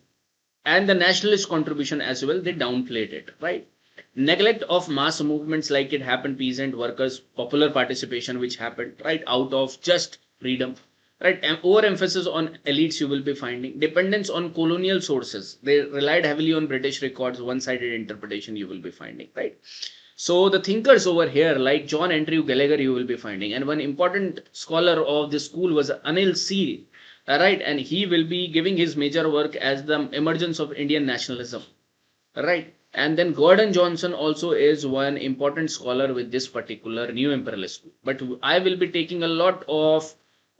and the nationalist contribution as well, they downplayed it, right? Neglect of mass movements like it happened, peasant, workers, popular participation, which happened, right, out of just freedom, right? And overemphasis on elites you will be finding. Dependence on colonial sources. They relied heavily on British records, one-sided interpretation you will be finding, right? So the thinkers over here like John Andrew Gallagher you will be finding, and one important scholar of this school was Anil Seal, right? And he will be giving his major work as the emergence of Indian nationalism, right? And then Gordon Johnson also is one important scholar with this particular new imperialist school. But I will be taking a lot of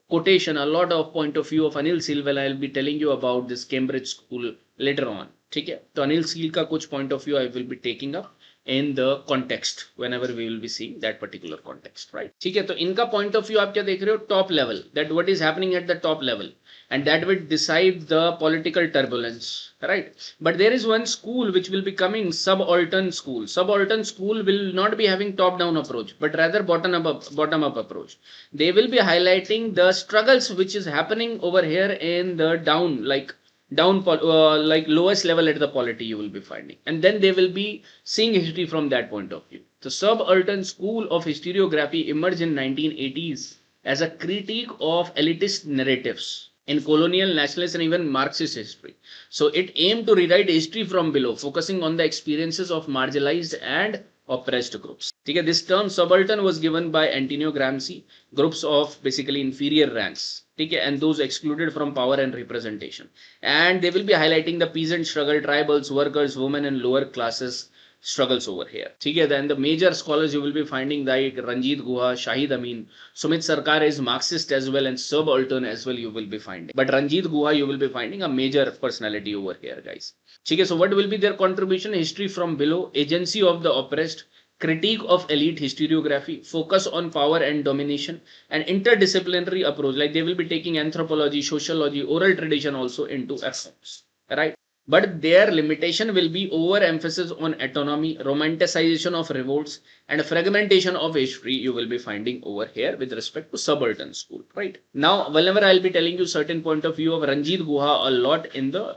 quotation, a lot of point of view of Anil Seal when I will be telling you about this Cambridge school later on. ठीक है, तो Anil seal का कुछ point of view I will be taking up in the context whenever we will be seeing that particular context, right? ठीक है, तो इनका point of view आप क्या देख रहे हो? Top level, that what is happening at the top level, and that will decide the political turbulence, right? But there is one school which will be coming, subaltern school. Subaltern school will not be having top down approach, but rather bottom up approach. They will be highlighting the struggles which is happening over here in the down, like lowest level at the polity you will be finding, and then they will be seeing history from that point of view. The subaltern school of historiography emerged in 1980s as a critique of elitist narratives in colonial, nationalist, and even Marxist history. So it aimed to rewrite history from below, focusing on the experiences of marginalized and oppressed groups. Okay, this term subaltern was given by Antonio Gramsci, groups of basically inferior ranks, okay, and those excluded from power and representation. And they will be highlighting the peasant struggle, tribals, workers, women, and lower classes struggles over here. Okay, then the major scholars you will be finding like Ranjit Guha, Shahid Amin, Sumit Sarkar is Marxist as well, and subaltern as well you will be finding. But Ranjit Guha you will be finding a major personality over here, guys. Okay, so what will be their contribution? History from below, agency of the oppressed, critique of elite historiography, focus on power and domination, and interdisciplinary approach. Like they will be taking anthropology, sociology, oral tradition also into account, right? But their limitation will be overemphasis on autonomy, romanticization of revolts, and fragmentation of history you will be finding over here with respect to subaltern school, right? Now, whenever I'll be telling you certain point of view of Ranjit Guha a lot in the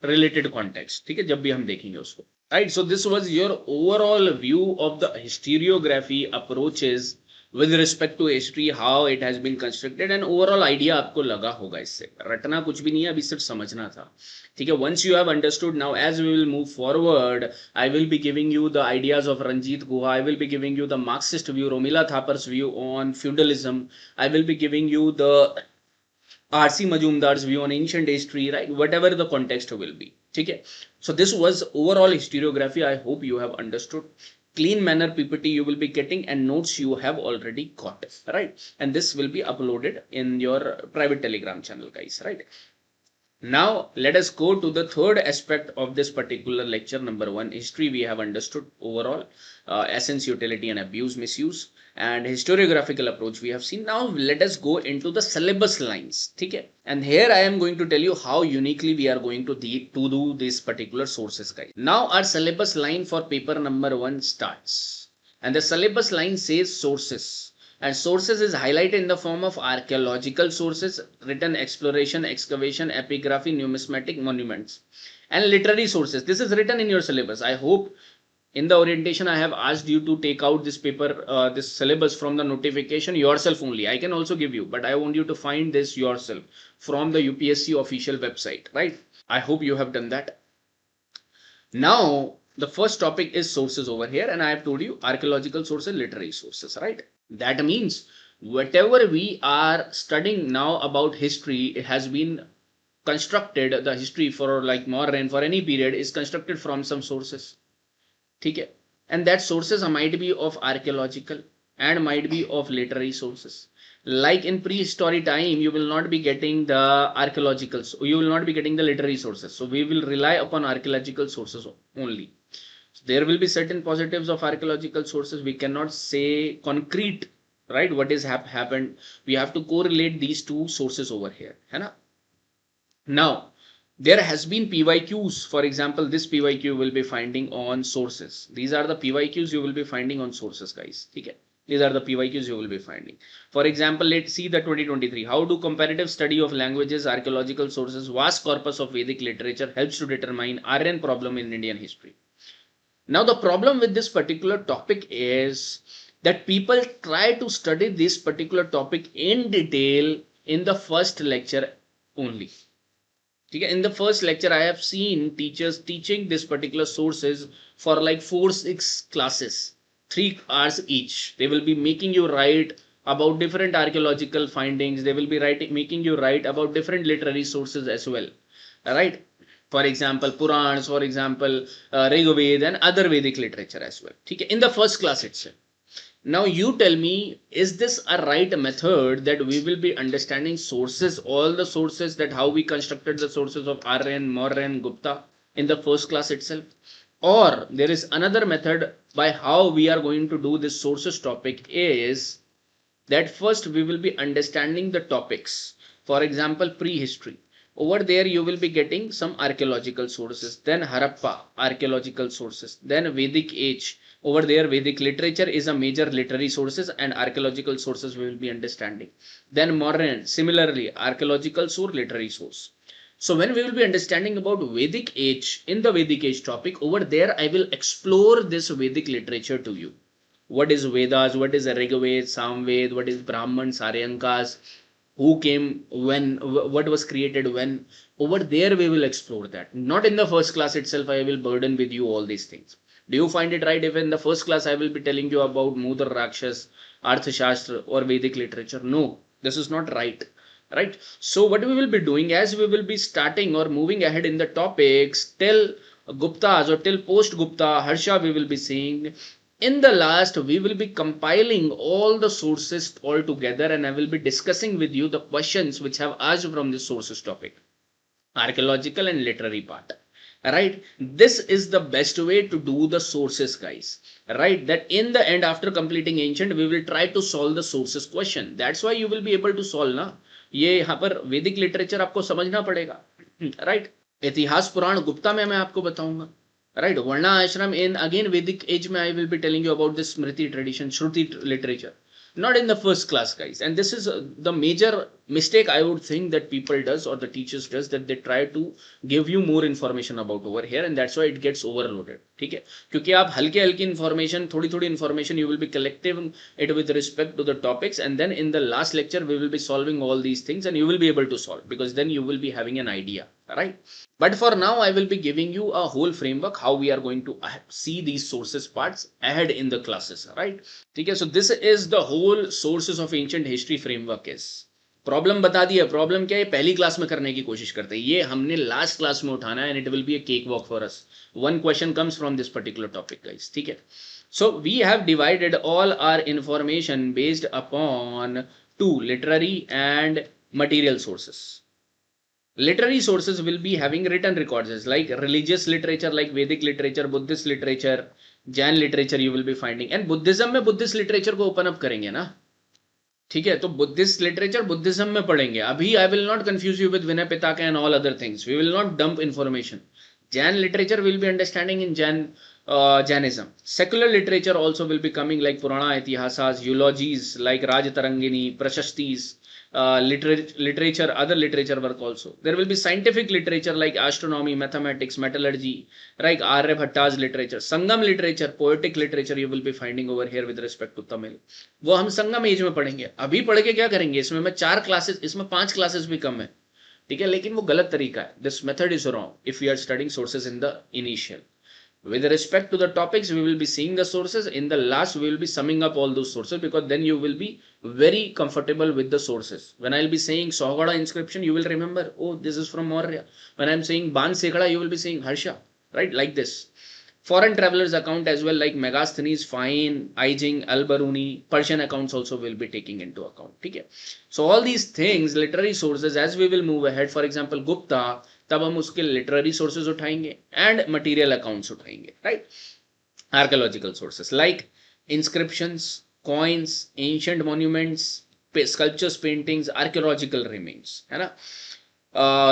related context, ठीक है, जब भी हम देखेंगे उसको, right? So this was your overall view of the historiography approaches with respect to history, how it has been constructed, and overall idea आपको लगा होगा इससे. रटना कुछ भी नहीं है, अभी सिर्फ समझना था. ठीक है, once you have understood, now as we will move forward, I will be giving you the ideas of Ranjit Guha, I will be giving you the Marxist view, Romila Thapar's view on feudalism, I will be giving you the R.C. Majumdar's view on ancient history, right? Whatever the context will be. Okay. So this was overall historiography. I hope you have understood. Clean manner PPT you will be getting, and notes you have already got, right? And this will be uploaded in your private Telegram channel, guys, right? Now let us go to the third aspect of this particular lecture. Number one, history we have understood overall, essence, utility, and abuse, misuse, and historiographical approach we have seen. Now let us go into the syllabus lines. Okay? And here I am going to tell you how uniquely we are going to do these particular sources, guys. Now our syllabus line for paper number 1 starts, and the syllabus line says sources. And sources is highlighted in the form of archaeological sources, written exploration, excavation, epigraphy, numismatic monuments, and literary sources. This is written in your syllabus. I hope in the orientation I have asked you to take out this paper, this syllabus from the notification yourself only. I can also give you, but I want you to find this yourself from the UPSC official website, right? I hope you have done that. Now, the first topic is sources over here, and I have told you archaeological sources, literary sources, right? That means whatever we are studying now about history, it has been constructed, the history for like modern, for any period is constructed from some sources. Okay? And that sources might be of archaeological and might be of literary sources. Like in prehistory time, you will not be getting the archaeological, you will not be getting the literary sources. So we will rely upon archaeological sources only. So there will be certain positives of archaeological sources. We cannot say concrete, right? What is happened. We have to correlate these two sources over here. है ना? Now, there has been PYQs. For example, this PYQ will be finding on sources. These are the PYQs you will be finding on sources, guys. Okay. These are the PYQs you will be finding. For example, let's see the 2023. How do comparative study of languages, archaeological sources, vast corpus of Vedic literature helps to determine Aryan problem in Indian history? Now, the problem with this particular topic is that people try to study this particular topic in detail in the first lecture only. In the first lecture, I have seen teachers teaching this particular sources for like 4-6 classes, 3 hours each. They will be making you write about different archaeological findings. They will be making you write about different literary sources as well. Right? For example, Purans, for example, Rigveda and other Vedic literature as well. In the first class itself. Now you tell me, is this a right method that we will be understanding sources, all the sources, that how we constructed the sources of Aryan, Mauryan, Gupta in the first class itself? Or there is another method by how we are going to do this sources topic is that first we will be understanding the topics. For example, prehistory. Over there you will be getting some archaeological sources, then Harappa, archaeological sources, then Vedic age. Over there, Vedic literature is a major literary sources and archaeological sources we will be understanding. Then modern, similarly, archaeological source, literary source. So when we will be understanding about Vedic age, in the Vedic age topic, over there I will explore this Vedic literature to you. What is Vedas, what is Rigveda, Samved, what is Brahman, Saryankas, who came when, what was created when. Over there we will explore that. Not in the first class itself I will burden with you all these things. Do you find it right if in the first class I will be telling you about Mudra Rakshas, Arthashastra or Vedic literature? No, this is not right. Right? So what we will be doing, as we will be starting or moving ahead in the topics till Guptas or till post Gupta, Harsha we will be seeing. In the last, we will be compiling all the sources all together and I will be discussing with you the questions which have asked from this sources topic, archaeological and literary part. Right? This is the best way to do the sources, guys. Right? That in the end, after completing ancient, we will try to solve the sources question. That's why you will be able to solve ना. ये यहाँ पर वैदिक literature आपको समझना पड़ेगा. Right? इतिहास पुराण गुप्ता में मैं आपको बताऊंगा. Right, Varna Ashram in again Vedic age mein I will be telling you about this Smriti tradition, Shruti literature. Not in the first class, guys. And this is the major mistake I would think that people does or the teachers does, that they try to give you more information about over here and that's why it gets overloaded. ठीक है? क्योंकि आप हल्के हल्की information, थोड़ी information you will be collecting it with respect to the topics and then in the last lecture we will be solving all these things and you will be able to solve because then you will be having an idea. Right? But for now, I will be giving you a whole framework how we are going to see these sources parts ahead in the classes, right? Okay, so this is the whole sources of ancient history framework is. Problem बता दिया. Problem क्या है, पहली class में करने की कोशिश करते हैं. ये हमने लास्ट क्लास में उठाना है and it will be a cake walk for us. One question comes from this particular topic, guys. ठीक है. So we have divided all our information based upon two literary and material sources. Literary sources will be having written records like religious literature like Vedic literature, Buddhist literature, Jain literature you will be finding. And Buddhism में Buddhist literature को open up करेंगे ना. ठीक है, तो Buddhist literature Buddhism में पढ़ेंगे. अभी I will not confuse you with Vinay Pitaka and all other things. We will not dump information. Jain literature will be understanding in Jainism. Secular literature also will be coming like Purana Itihasas, eulogies like Raj Tarangini, Prashastis, literature, other literature work also. There will be scientific literature like astronomy, mathematics, metallurgy, like Aryabhatta's literature. Sangam literature, poetic literature you will be finding over here with respect to Tamil. वो हम संगम as में पढ़ेंगे. अभी पढ़ के क्या करेंगे, इसमें मैं 4 क्लासेस, इसमें 5 क्लासेस भी कम है. ठीक है, लेकिन वो गलत तरीका है. This method is wrong if you are studying sources in the initial. With respect to the topics, we will be seeing the sources. In the last, we will be summing up all those sources, because then you will be very comfortable with the sources. When I'll be saying Sohgada inscription, you will remember, oh, this is from Maurya. When I'm saying Ban Sekhada, you will be saying Harsha, right? Like this. Foreign travelers account as well, like Megasthenes, Fine, Ijing, Al-Baruni, Persian accounts also will be taking into account. Okay? So all these things, literary sources, as we will move ahead, for example, Gupta, तब हम उसके literary sources उठाएंगे and material accounts उठाएंगे, right? Archaeological sources like inscriptions, coins, ancient monuments, sculptures, paintings, archaeological remains, है ना?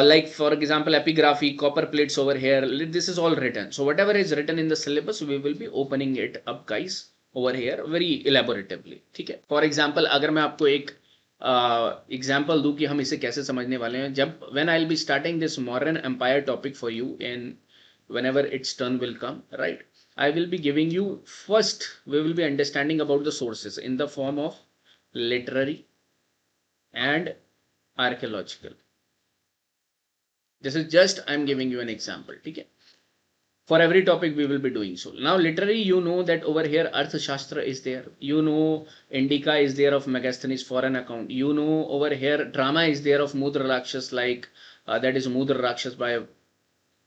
Like for example, epigraphy, copper plates over here, this is all written. So whatever is written in the syllabus, we will be opening it up, guys, over here very elaboratively. ठीक है? For example, अगर मैं आपको एक example दूं कि हम इसे कैसे समझने वाले हैं, जब when I'll be starting this modern empire topic for you, and whenever its turn will come, right, I will be giving you, first we will be understanding about the sources in the form of literary and archaeological. This is just I'm giving you an example. Okay? For every topic we will be doing so. Now literary, you know that over here Arthashastra is there. You know Indica is there of Megasthenes foreign account. You know over here drama is there of Mudra Rakshas, like that is Mudra Rakshas by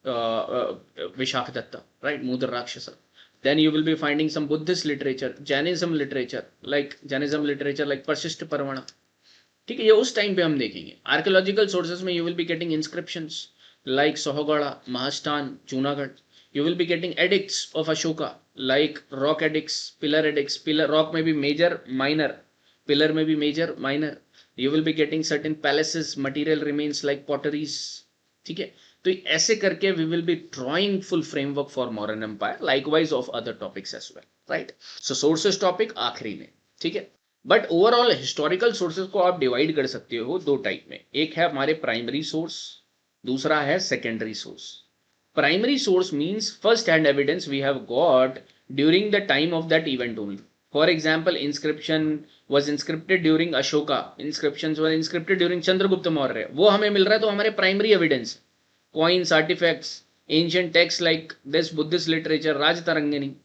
Vishakha Datta, right? Mudra Rakshasa. Then you will be finding some Buddhist literature, Jainism literature like Persist Parvana. ठीक है, ये उस time पे हम देखेंगे. Archaeological sources में you will be getting inscriptions like Sohgaura, Mahasthan, Junagadh. You will be getting edicts of Ashoka like rock edicts, pillar edicts. Pillar rock में भी मेजर माइनर, पिलर में भी major minor. You will be getting certain palaces, material remains like potteries. ठीक है, तो ऐसे करके we will be drawing full framework for modern empire, likewise of other topics as well, right. So sources topic आखिरी में. ठीक है, but overall historical sources को आप डिवाइड कर सकते हो दो टाइप में. एक है हमारे प्राइमरी सोर्स, दूसरा है secondary source. Primary source means first hand evidence we have got during the time of that event only. For example, inscription was inscripted during Ashoka, inscriptions were inscripted during Chandragupta Maurya, वो हमें मिल रहा है, तो हमारे primary evidence. Coins, artifacts, ancient text like this Buddhist literature, Rajatarangini.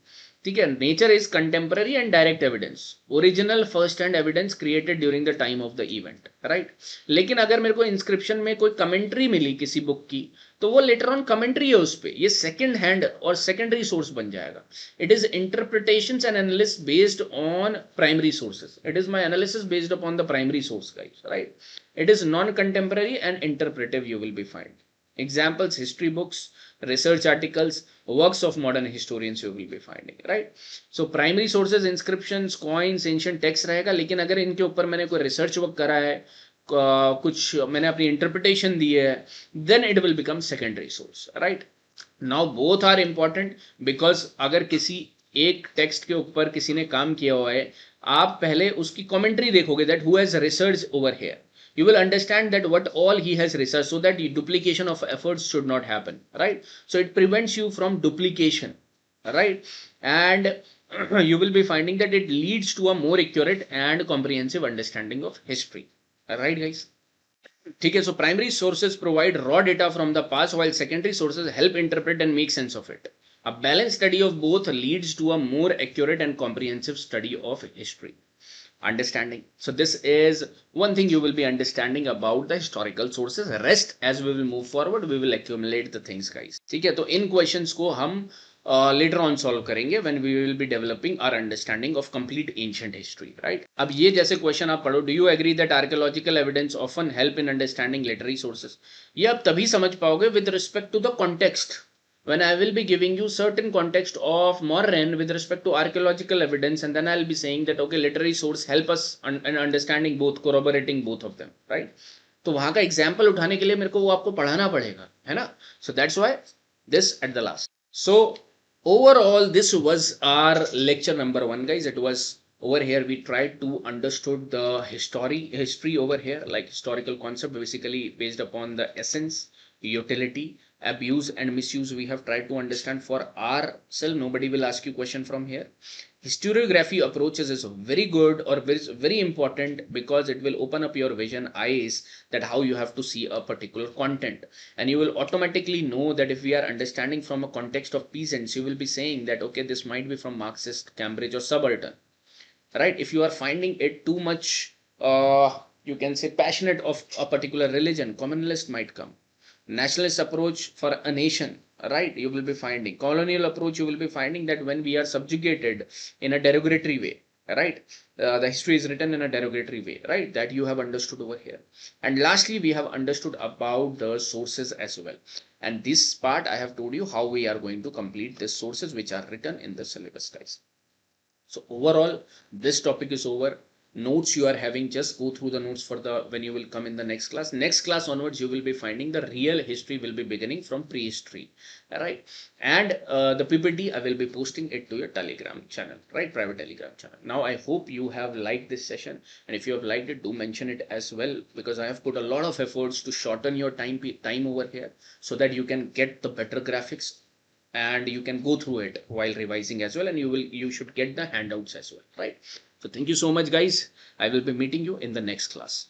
ठीक है, nature is contemporary and direct evidence, original first hand evidence created during the time of the event, right. लेकिन अगर मेरे को इंस्क्रिप्शन में कोई कमेंट्री मिली किसी बुक की, तो वो लेटर ऑन कमेंट्री है उस पे, ये सेकंड हैंड और सेकेंडरी सोर्स बन जाएगा. It is interpretations and analysis based on primary sources. It is my analysis based upon the primary source, guys, right. It is non contemporary and interpretive. You will B find examples, history books, research articles, works of modern historians you will be finding, right. So primary sources inscriptions, coins, ancient text रहेगा. लेकिन अगर इनके ऊपर मैंने कोई research work करा है, कुछ मैंने अपनी इंटरप्रिटेशन दी है, then it will become secondary source, right. Now both are important because अगर किसी एक टेक्स्ट के ऊपर किसी ने काम किया हुआ है, आप पहले उसकी कमेंट्री देखोगे, that who has researched over here, you will understand that what all he has researched, so that duplication of efforts should not happen, right. So it prevents you from duplication, right. And you will be finding that it leads to a more accurate and comprehensive understanding of history, right, guys. ठीक है, so primary sources provide raw data from the past, while secondary sources help interpret and make sense of it. A balanced study of both leads to a more accurate and comprehensive study of history. Understanding. So this is one thing you will be understanding about the historical sources. Rest, as we will move forward, we will accumulate the things, guys. ठीक है, तो इन questions को हम later on solve करेंगे when we will be developing our understanding of complete ancient history, right. अब ये जैसे question आप पढ़ो, do you agree that archaeological evidence often help in understanding literary sources? ये आप तभी समझ पाओगे with respect to the context. When I will be giving you certain context of modern with respect to archaeological evidence, and then I'll be saying that okay, literary source help us in understanding both, corroborating both of them, right. तो वहां का example उठाने के लिए मेरे को वो आपको पढ़ाना पड़ेगा, है ना. So that's why this at the last. So overall this was our lecture number 1, guys. It was over here we tried to understood the history over here, like historical concept basically based upon the essence, utility, abuse and misuse we have tried to understand for ourselves. Nobody will ask you question from here. Historiography approaches is very good or very important because it will open up your vision eyes that how you have to see a particular content, and you will automatically know that if we are understanding from a context of peasants, you will be saying that okay, this might be from Marxist, Cambridge or subaltern, right? If you are finding it too much you can say passionate of a particular religion, communalist might come. Nationalist approach for a nation, right, you will be finding. Colonial approach, you will be finding that when we are subjugated in a derogatory way, right, the history is written in a derogatory way, right, that you have understood over here. And lastly, we have understood about the sources as well, and this part I have told you how we are going to complete these sources which are written in the syllabus, guys. So overall, this topic is over. Notes you are having, just go through the notes for the when you will come in the next class. Next class onwards, you will be finding the real history will be beginning from prehistory, right? And the PPT I will be posting it to your Telegram channel, right? Private Telegram channel. Now I hope you have liked this session, and if you have liked it, do mention it as well, because I have put a lot of efforts to shorten your time over here so that you can get the better graphics and you can go through it while revising as well, and you should get the handouts as well, right? So thank you so much, guys. I will be meeting you in the next class.